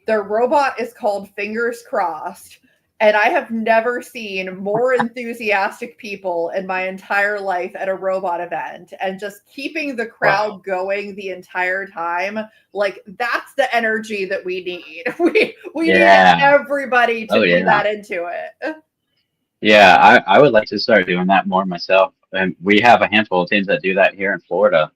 Their robot is called Fingers Crossed, and I have never seen more enthusiastic people in my entire life at a robot event, and just keeping the crowd Wow. going the entire time. Like, that's the energy that we need. We need Yeah. everybody to Oh be yeah. that into it. Yeah, I would like to start doing that more myself. And we have a handful of teams that do that here in Florida.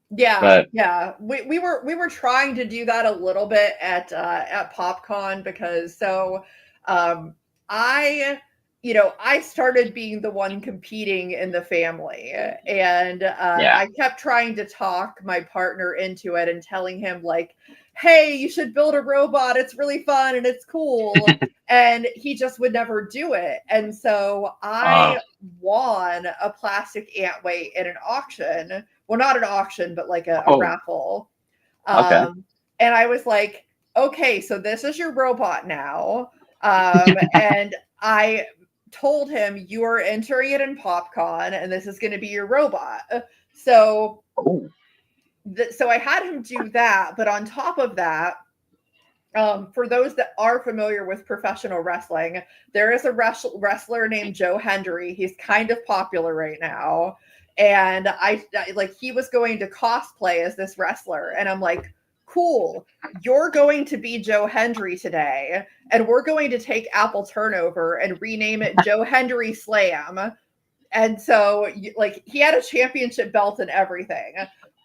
Yeah, But yeah. We were trying to do that a little bit at PopCon, because um I I started being the one competing in the family, and yeah. I kept trying to talk my partner into it and telling him like, "Hey, you should build a robot. It's really fun and it's cool." And he just would never do it. And so Uh, I won a plastic ant weight in an auction, well, not an auction, but like a oh, raffle. okay. Um, and I was like, okay, so this is your robot now. And I told him, you are entering it in PopCon, and this is going to be your robot. So, Oh, so I had him do that. But on top of that, for those that are familiar with professional wrestling, there is a wrestler named Joe Hendry. He's kind of popular right now. And like, he was going to cosplay as this wrestler. And I'm like, cool, you're going to be Joe Hendry today. And we're going to take Apple Turnover and rename it Joe Hendry Slam. And so, like, he had a championship belt and everything.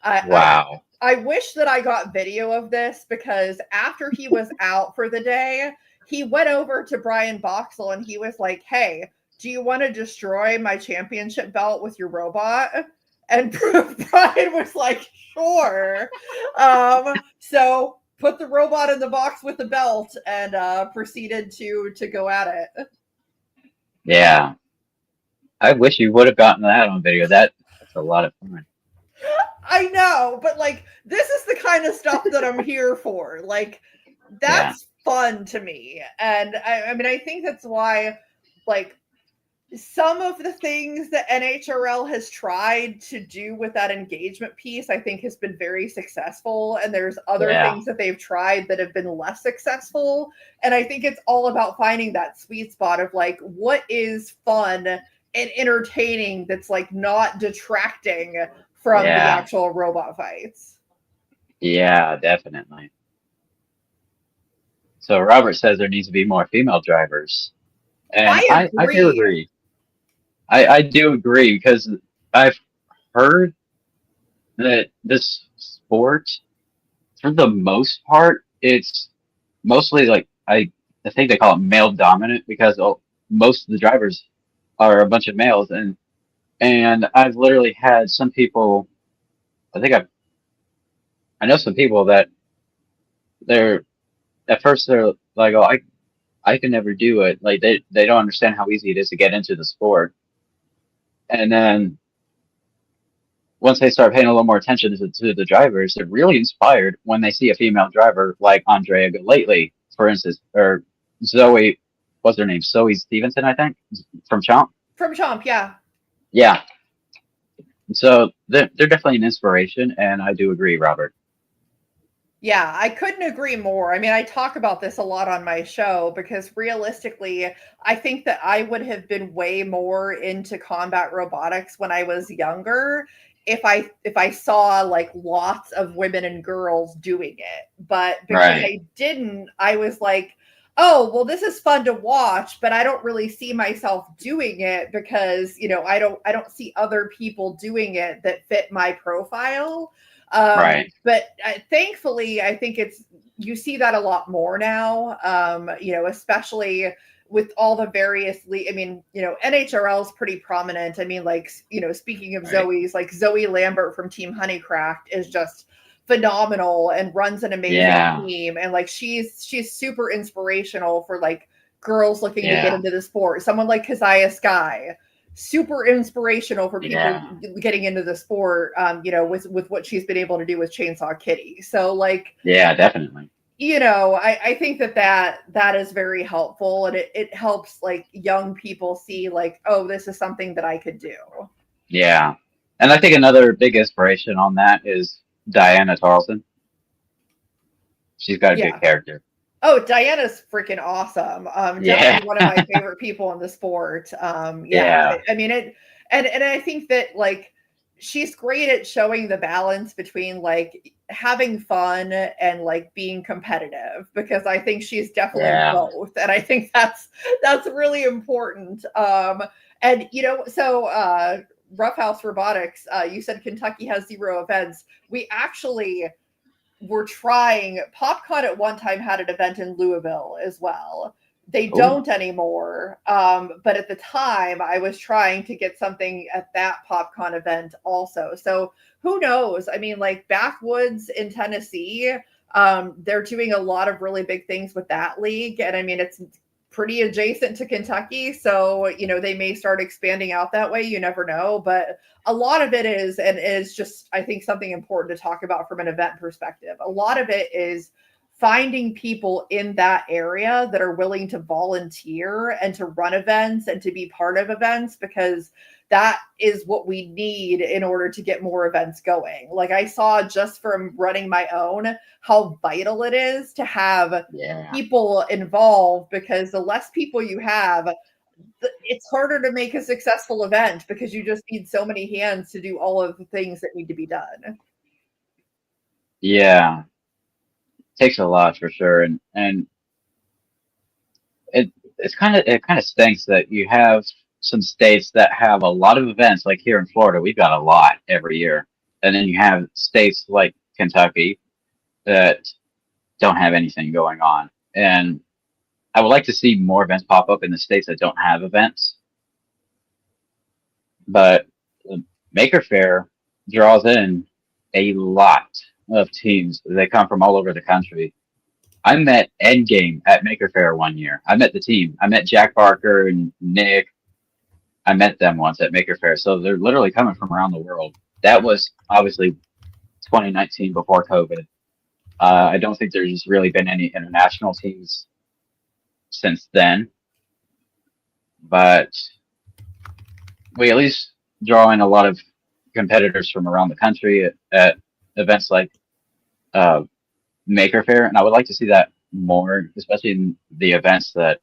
I wow. I wish that I got video of this, because after he was out for the day, he went over to Brian Boxel and he was like, "Hey, do you want to destroy my championship belt with your robot?" And Brian was like, "Sure." So put the robot in the box with the belt and proceeded to go at it. Yeah. I wish you would have gotten that on video. That's a lot of fun. I know, but like, this is the kind of stuff that I'm here for. Like, Yeah. that's fun to me. And I mean, I think that's why, like, some of the things that NHRL has tried to do with that engagement piece, I think has been very successful. And there's other Yeah. things that they've tried that have been less successful. And I think it's all about finding that sweet spot of like, what is fun and entertaining that's like not detracting from the Yeah. actual robot fights. Yeah, definitely. So Robert says there needs to be more female drivers. And I I do agree. agree. I do agree because I've heard that this sport, for the most part, it's mostly like I think they call it male dominant because most of the drivers are a bunch of males, and I've literally had some people. I think I know some people that they're at first they're like, oh, I can never do it. Like they don't understand how easy it is to get into the sport, and then once they start paying a little more attention to the drivers, they're really inspired when they see a female driver like Andrea lately, for instance, or Zoe. what's her name? Zoe Stevenson, I think, from Chomp. From Chomp, yeah. Yeah. So they're definitely an inspiration, and I do agree, Robert. Yeah, I couldn't agree more. I mean, I talk about this a lot on my show because realistically, I think that I would have been way more into combat robotics when I was younger if I saw like lots of women and girls doing it. But because Right. I didn't, I was like, "Oh, well this is fun to watch, but I don't really see myself doing it because, I don't see other people doing it that fit my profile." Right. But thankfully, I think you see that a lot more now. Especially with all the various I mean, NHRL is pretty prominent. I mean, like, speaking of Right. Zoe's, like Zoe Lambert from Team Honeycraft is just phenomenal and runs an amazing Yeah. team. And like she's super inspirational for like girls looking to get Yeah. into the sport. Someone like Keziah Sky, super inspirational for people Yeah. getting into the sport, with what she's been able to do with Chainsaw Kitty. So like, Yeah, definitely. I think that is very helpful, and it helps like young people see like, oh, this is something that I could do. Yeah. And I think another big inspiration on that is Diana Tarleton. She's got a good Yeah. character. Oh, Diana's freaking awesome. Yeah. Definitely one of my favorite people in the sport. Yeah, Yeah. I mean it, and I think that like she's great at showing the balance between like having fun and like being competitive because I think she's definitely Yeah. both, and I think that's really important. And Roughhouse Robotics, you said Kentucky has 0 events. We actually were trying PopCon at one time had an event in Louisville as well. They Oh, don't anymore. But at the time I was trying to get something at that PopCon event also. So who knows? I mean, like Backwoods in Tennessee, they're doing a lot of really big things with that league. And I mean, it's pretty adjacent to Kentucky. So, they may start expanding out that way. You never know. But a lot of it is just, I think, something important to talk about from an event perspective. A lot of it is finding people in that area that are willing to volunteer and to run events and to be part of events, because that is what we need in order to get more events going. Like I saw just from running my own how vital it is to have yeah. people involved, because the less people you have, it's harder to make a successful event because you just need so many hands to do all of the things that need to be done. Yeah. Takes a lot for sure. And it kind of stinks that you have some states that have a lot of events, like here in Florida, we've got a lot every year. And then you have states like Kentucky that don't have anything going on. And I would like to see more events pop up in the states that don't have events. But the Maker Faire draws in a lot of teams. They come from all over the country. I met Endgame at Maker Faire one year. I met the team. I met Jack Barker and Nick. I met them once at Maker Faire. So they're literally coming from around the world. That was obviously 2019 before COVID. I don't think there's really been any international teams since then, but we at least draw in a lot of competitors from around the country at events like uh, Maker Faire, and I would like to see that more, especially in the events that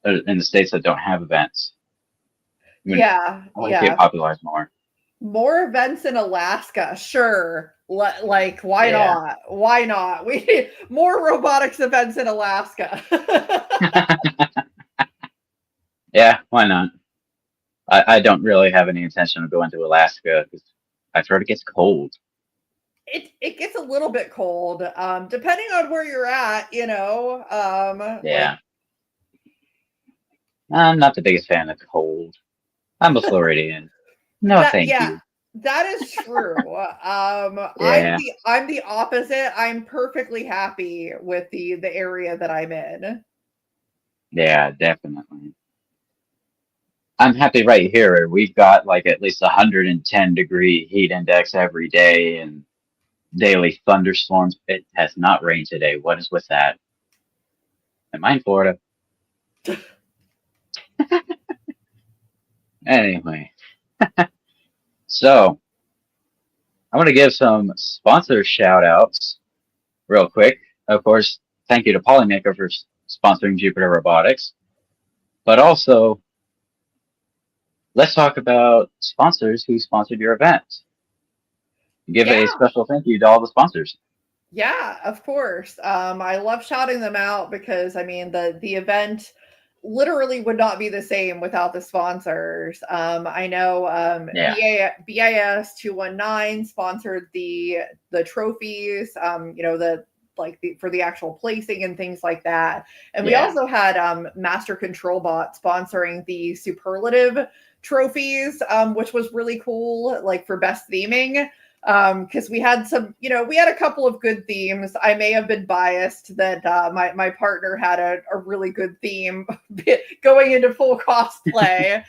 in the states that don't have events. I mean, Yeah, I want to see it yeah. popularized more. More events in Alaska, sure. Like, why Yeah, not? Why not? We need more robotics events in Alaska. yeah, why not? I don't really have any intention of going to Alaska because I've heard it gets cold. It gets a little bit cold, depending on where you're at. Like Yeah, I'm not the biggest fan of cold. I'm a Floridian. No, that. thank Yeah, you. that is true. I'm Yeah, the opposite. I'm perfectly happy with the area that I'm in. yeah, definitely. I'm happy right here. We've got like at least 110-degree heat index every day and daily thunderstorms. It has not rained today. What is with that? Am I in Florida? Anyway, so I want to give some sponsor shout outs real quick. Of course, thank you to Polymaker for sponsoring Jupiter Robotics. But also, let's talk about sponsors who sponsored your event. Give a Yeah. special thank you to all the sponsors. Yeah, of course. I love shouting them out because I mean the event literally would not be the same without the sponsors. I know Yeah, BIS 219 sponsored the trophies. The for the actual placing and things like that. And we yeah, also had Master Control Bot sponsoring the superlative trophies, which was really cool, like for best theming, because we had we had a couple of good themes. I may have been biased that my partner had a really good theme going into full cosplay.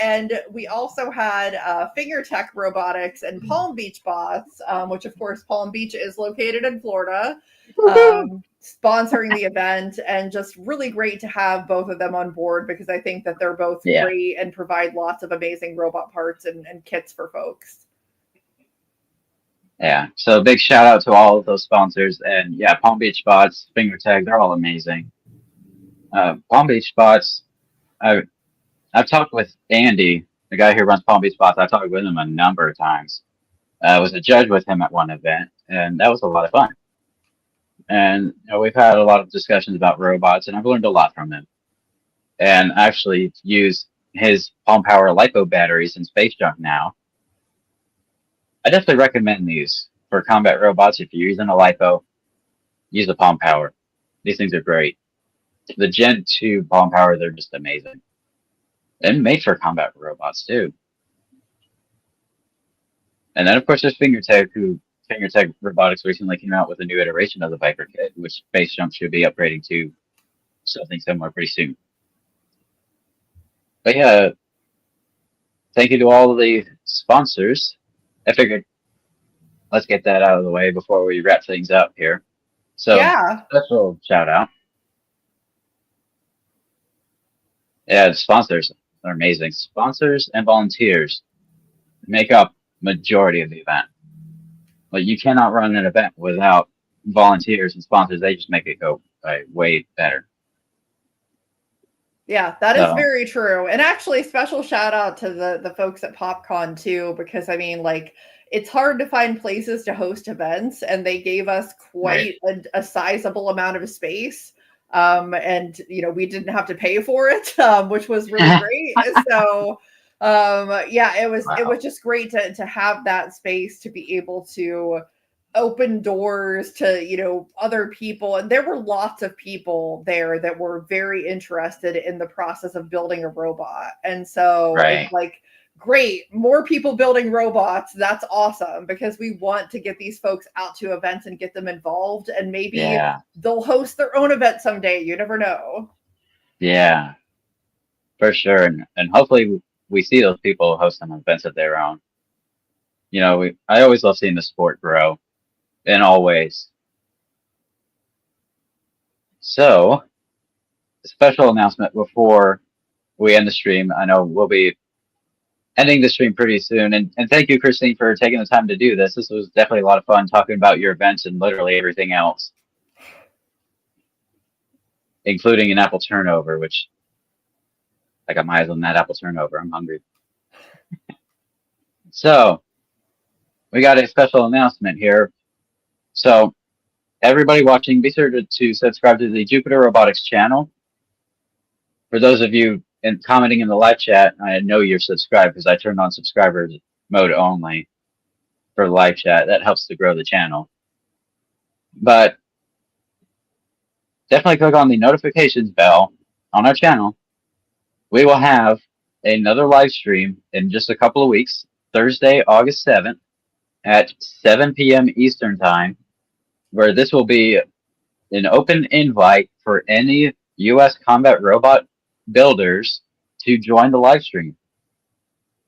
And we also had Finger Tech Robotics and Palm Beach Bots, which of course Palm Beach is located in Florida, sponsoring the event, and just really great to have both of them on board because I think that they're both yeah, great and provide lots of amazing robot parts and kits for folks. yeah. So big shout out to all of those sponsors. And yeah, Palm Beach Spots, Finger Tag, they're all amazing. Palm Beach Spots, I've talked with Andy, the guy who runs Palm Beach Spots. I've talked with him a number of times. I was a judge with him at one event, and that was a lot of fun. And we've had a lot of discussions about robots, and I've learned a lot from him. And I actually use his Palm Power LiPo batteries in space junk now. I definitely recommend these for combat robots. If you're using a LiPo, use the Palm Power. These things are great. The Gen 2 Palm Power, they're just amazing. And made for combat robots too. And then of course there's Fingertech Robotics recently came out with a new iteration of the Viper kit, which Space Jump should be upgrading to something similar pretty soon. But yeah, thank you to all of the sponsors. I figured let's get that out of the way before we wrap things up here. So Yeah. special shout out. Yeah, the sponsors are amazing. Sponsors and volunteers make up majority of the event. Like you cannot run an event without volunteers and sponsors. They just make it go way better. Yeah, that is So very true. And actually, special shout out to the folks at POPcon too, because I mean, like, it's hard to find places to host events, and they gave us right. quite a sizable amount of space. And we didn't have to pay for it, which was really great. So yeah, it was Wow. just great to have that space to be able to open doors to other people, and there were lots of people there that were very interested in the process of building a robot. And so it's Right. like, great, more people building robots. That's awesome, because we want to get these folks out to events and get them involved, and maybe Yeah. they'll host their own event someday. You never know. Yeah. For sure. And hopefully we see those people host some events of their own. I always love seeing the sport grow in all ways. So, a special announcement before we end the stream. I know we'll be ending the stream pretty soon. And thank you, Christine, for taking the time to do this. This was definitely a lot of fun talking about your events and literally everything else, including an apple turnover, which I got my eyes on that apple turnover. I'm hungry. So, we got a special announcement here. So, everybody watching, be sure to subscribe to the Jupiter Robotics channel. For those of you commenting in the live chat, I know you're subscribed because I turned on subscribers mode only for live chat. That helps to grow the channel. But definitely click on the notifications bell on our channel. We will have another live stream in just a couple of weeks, Thursday, August 7th at 7 p.m. Eastern Time, where this will be an open invite for any U.S. combat robot builders to join the live stream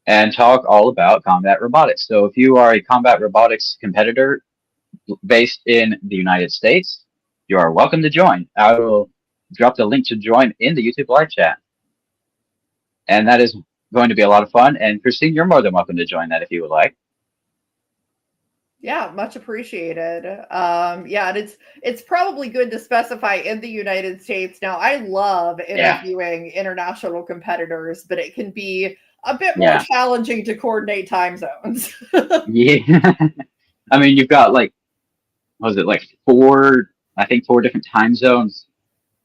and talk all about combat robotics. So if you are a combat robotics competitor based in the United States, you are welcome to join. I will dropped a link to join in the YouTube live chat. And that is going to be a lot of fun. And Christine, you're more than welcome to join that if you would like. Yeah, much appreciated. Yeah, and it's probably good to specify in the United States. Now, I love Yeah. interviewing international competitors, but it can be a bit more Yeah. challenging to coordinate time zones. Yeah. I mean, you've got like, what was it, like four different time zones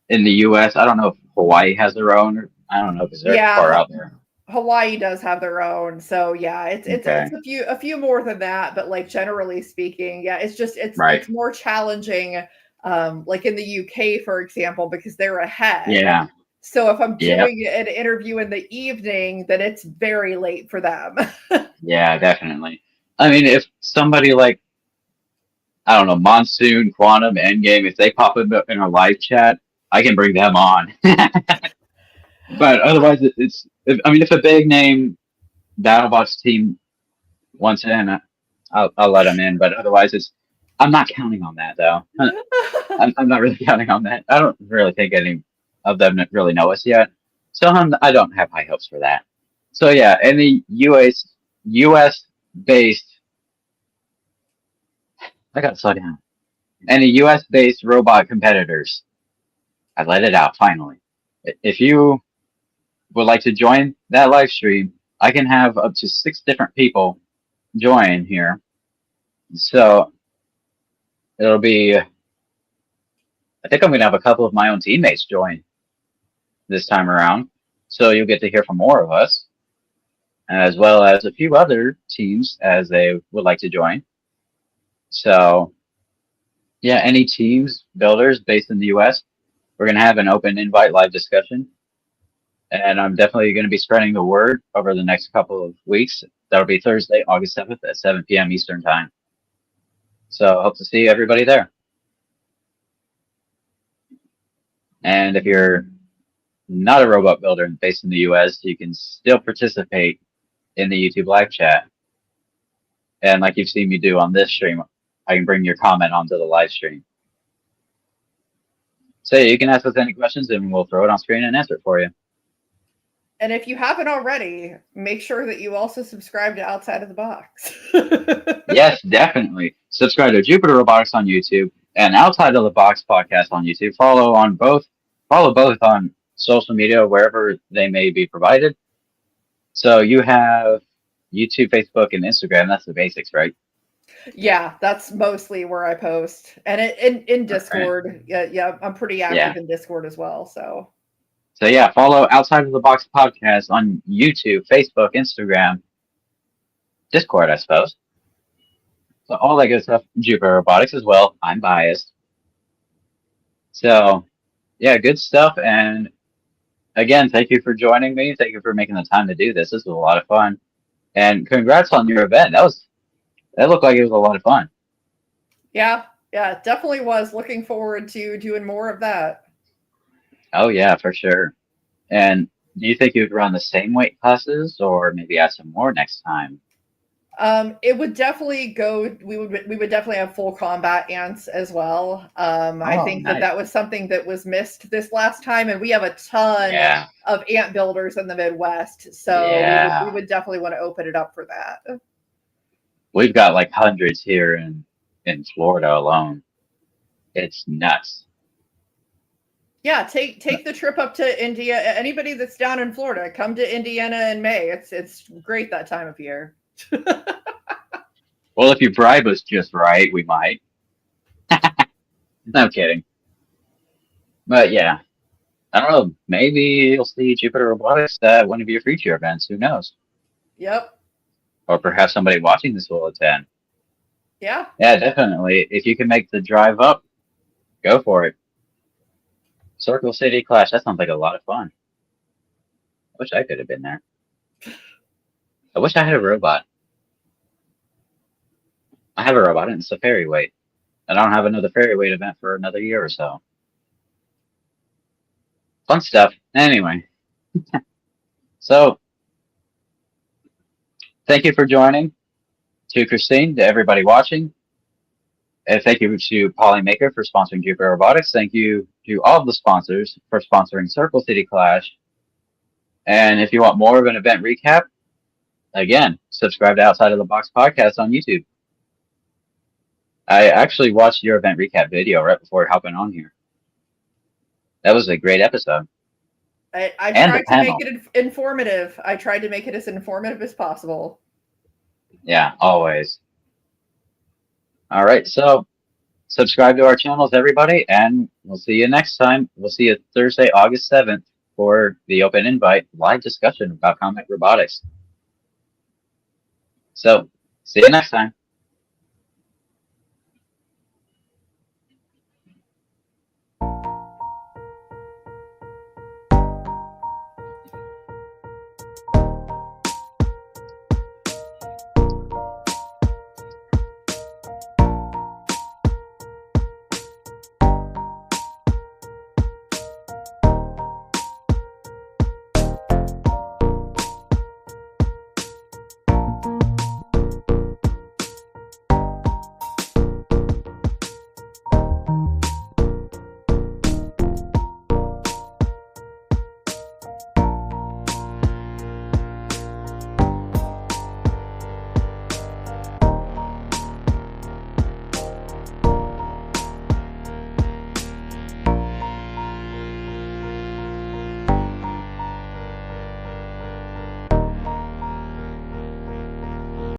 in the US. I don't know if Hawaii has their own, or I don't know because they're far Yeah, out there. Hawaii does have their own. So yeah, it's Okay. a few more than that, but like generally speaking, yeah, it's just Right. it's more challenging like in the UK, for example, because they're ahead. Yeah. So if I'm Yep. doing an interview in the evening, then it's very late for them. Yeah, definitely. I mean, if somebody like, I don't know, Monsoon, Quantum, Endgame, if they pop up in our live chat, I can bring them on. But otherwise, I mean, if a big name BattleBots team wants in, I'll let them in. But otherwise, I'm not counting on that though. I'm not really counting on that. I don't really think any of them really know us yet, so I don't have high hopes for that. So yeah, any US based, I gotta slow down. Any US based robot competitors, I let it out finally. If you would like to join that live stream, I can have up to 6 different people join here. So it'll be, I think I'm going to have a couple of my own teammates join this time around. So you'll get to hear from more of us, as well as a few other teams as they would like to join. So yeah, any teams, builders based in the US, we're going to have an open invite live discussion. And I'm definitely going to be spreading the word over the next couple of weeks. That'll be Thursday, August 7th at 7 p.m. Eastern Time. So hope to see everybody there. And if you're not a robot builder based in the US, you can still participate in the YouTube live chat. And like you've seen me do on this stream, I can bring your comment onto the live stream. So you can ask us any questions and we'll throw it on screen and answer it for you. And if you haven't already, make sure that you also subscribe to Outside of the Box. Yes, definitely. Subscribe to Jupiter Robotics on YouTube and Outside of the Box podcast on YouTube. Follow both on social media wherever they may be provided. So you have YouTube, Facebook, and Instagram. That's the basics, right? Yeah, that's mostly where I post. And in Right. Discord, yeah, I'm pretty Yeah. active in Discord as well. So yeah, follow Outside of the Box podcast on YouTube, Facebook, Instagram, Discord, I suppose. So all that good stuff. Jupiter Robotics as well. I'm biased. So yeah, good stuff. And again, thank you for joining me. Thank you for making the time to do this. This was a lot of fun. And congrats on your event. That looked like it was a lot of fun. yeah, it definitely was. Looking forward to doing more of that. Oh yeah, for sure. And do you think you'd run the same weight classes or maybe add some more next time? It would definitely go. We would definitely have full combat ants as well. I Oh, think that nice. that was something that was missed this last time, and we have a ton Yeah. of ant builders in the Midwest, so we Yeah. would definitely want to open it up for that. We've got like hundreds here in Florida alone. It's nuts. Yeah, take the trip up to India. Anybody that's down in Florida, come to Indiana in May. It's great that time of year. Well, if you bribe us just right, we might. No kidding. But yeah, I don't know. Maybe you'll see Jupiter Robotics at one of your future events. Who knows? Yep. Or perhaps somebody watching this will attend. Yeah. Yeah, definitely. If you can make the drive up, go for it. Circle City Clash. That sounds like a lot of fun. I wish I could have been there. I wish I had a robot. I have a robot and it's a fairy weight. And I don't have another fairy weight event for another year or so. Fun stuff. Anyway, so thank you for joining. To Christine, to everybody watching. And thank you to Polymaker for sponsoring Jupiter Robotics. Thank you to all of the sponsors for sponsoring Circle City Clash. And if you want more of an event recap, again, subscribe to Outside of the Box podcast on YouTube. I actually watched your event recap video right before hopping on here. That was a great episode. I And the tried to make panel. it informative. I tried to make it as informative as possible. Yeah, always. All right, so subscribe to our channels, everybody, and we'll see you next time. We'll see you Thursday, August 7th for the open invite live discussion about comic robotics. So, see you next time.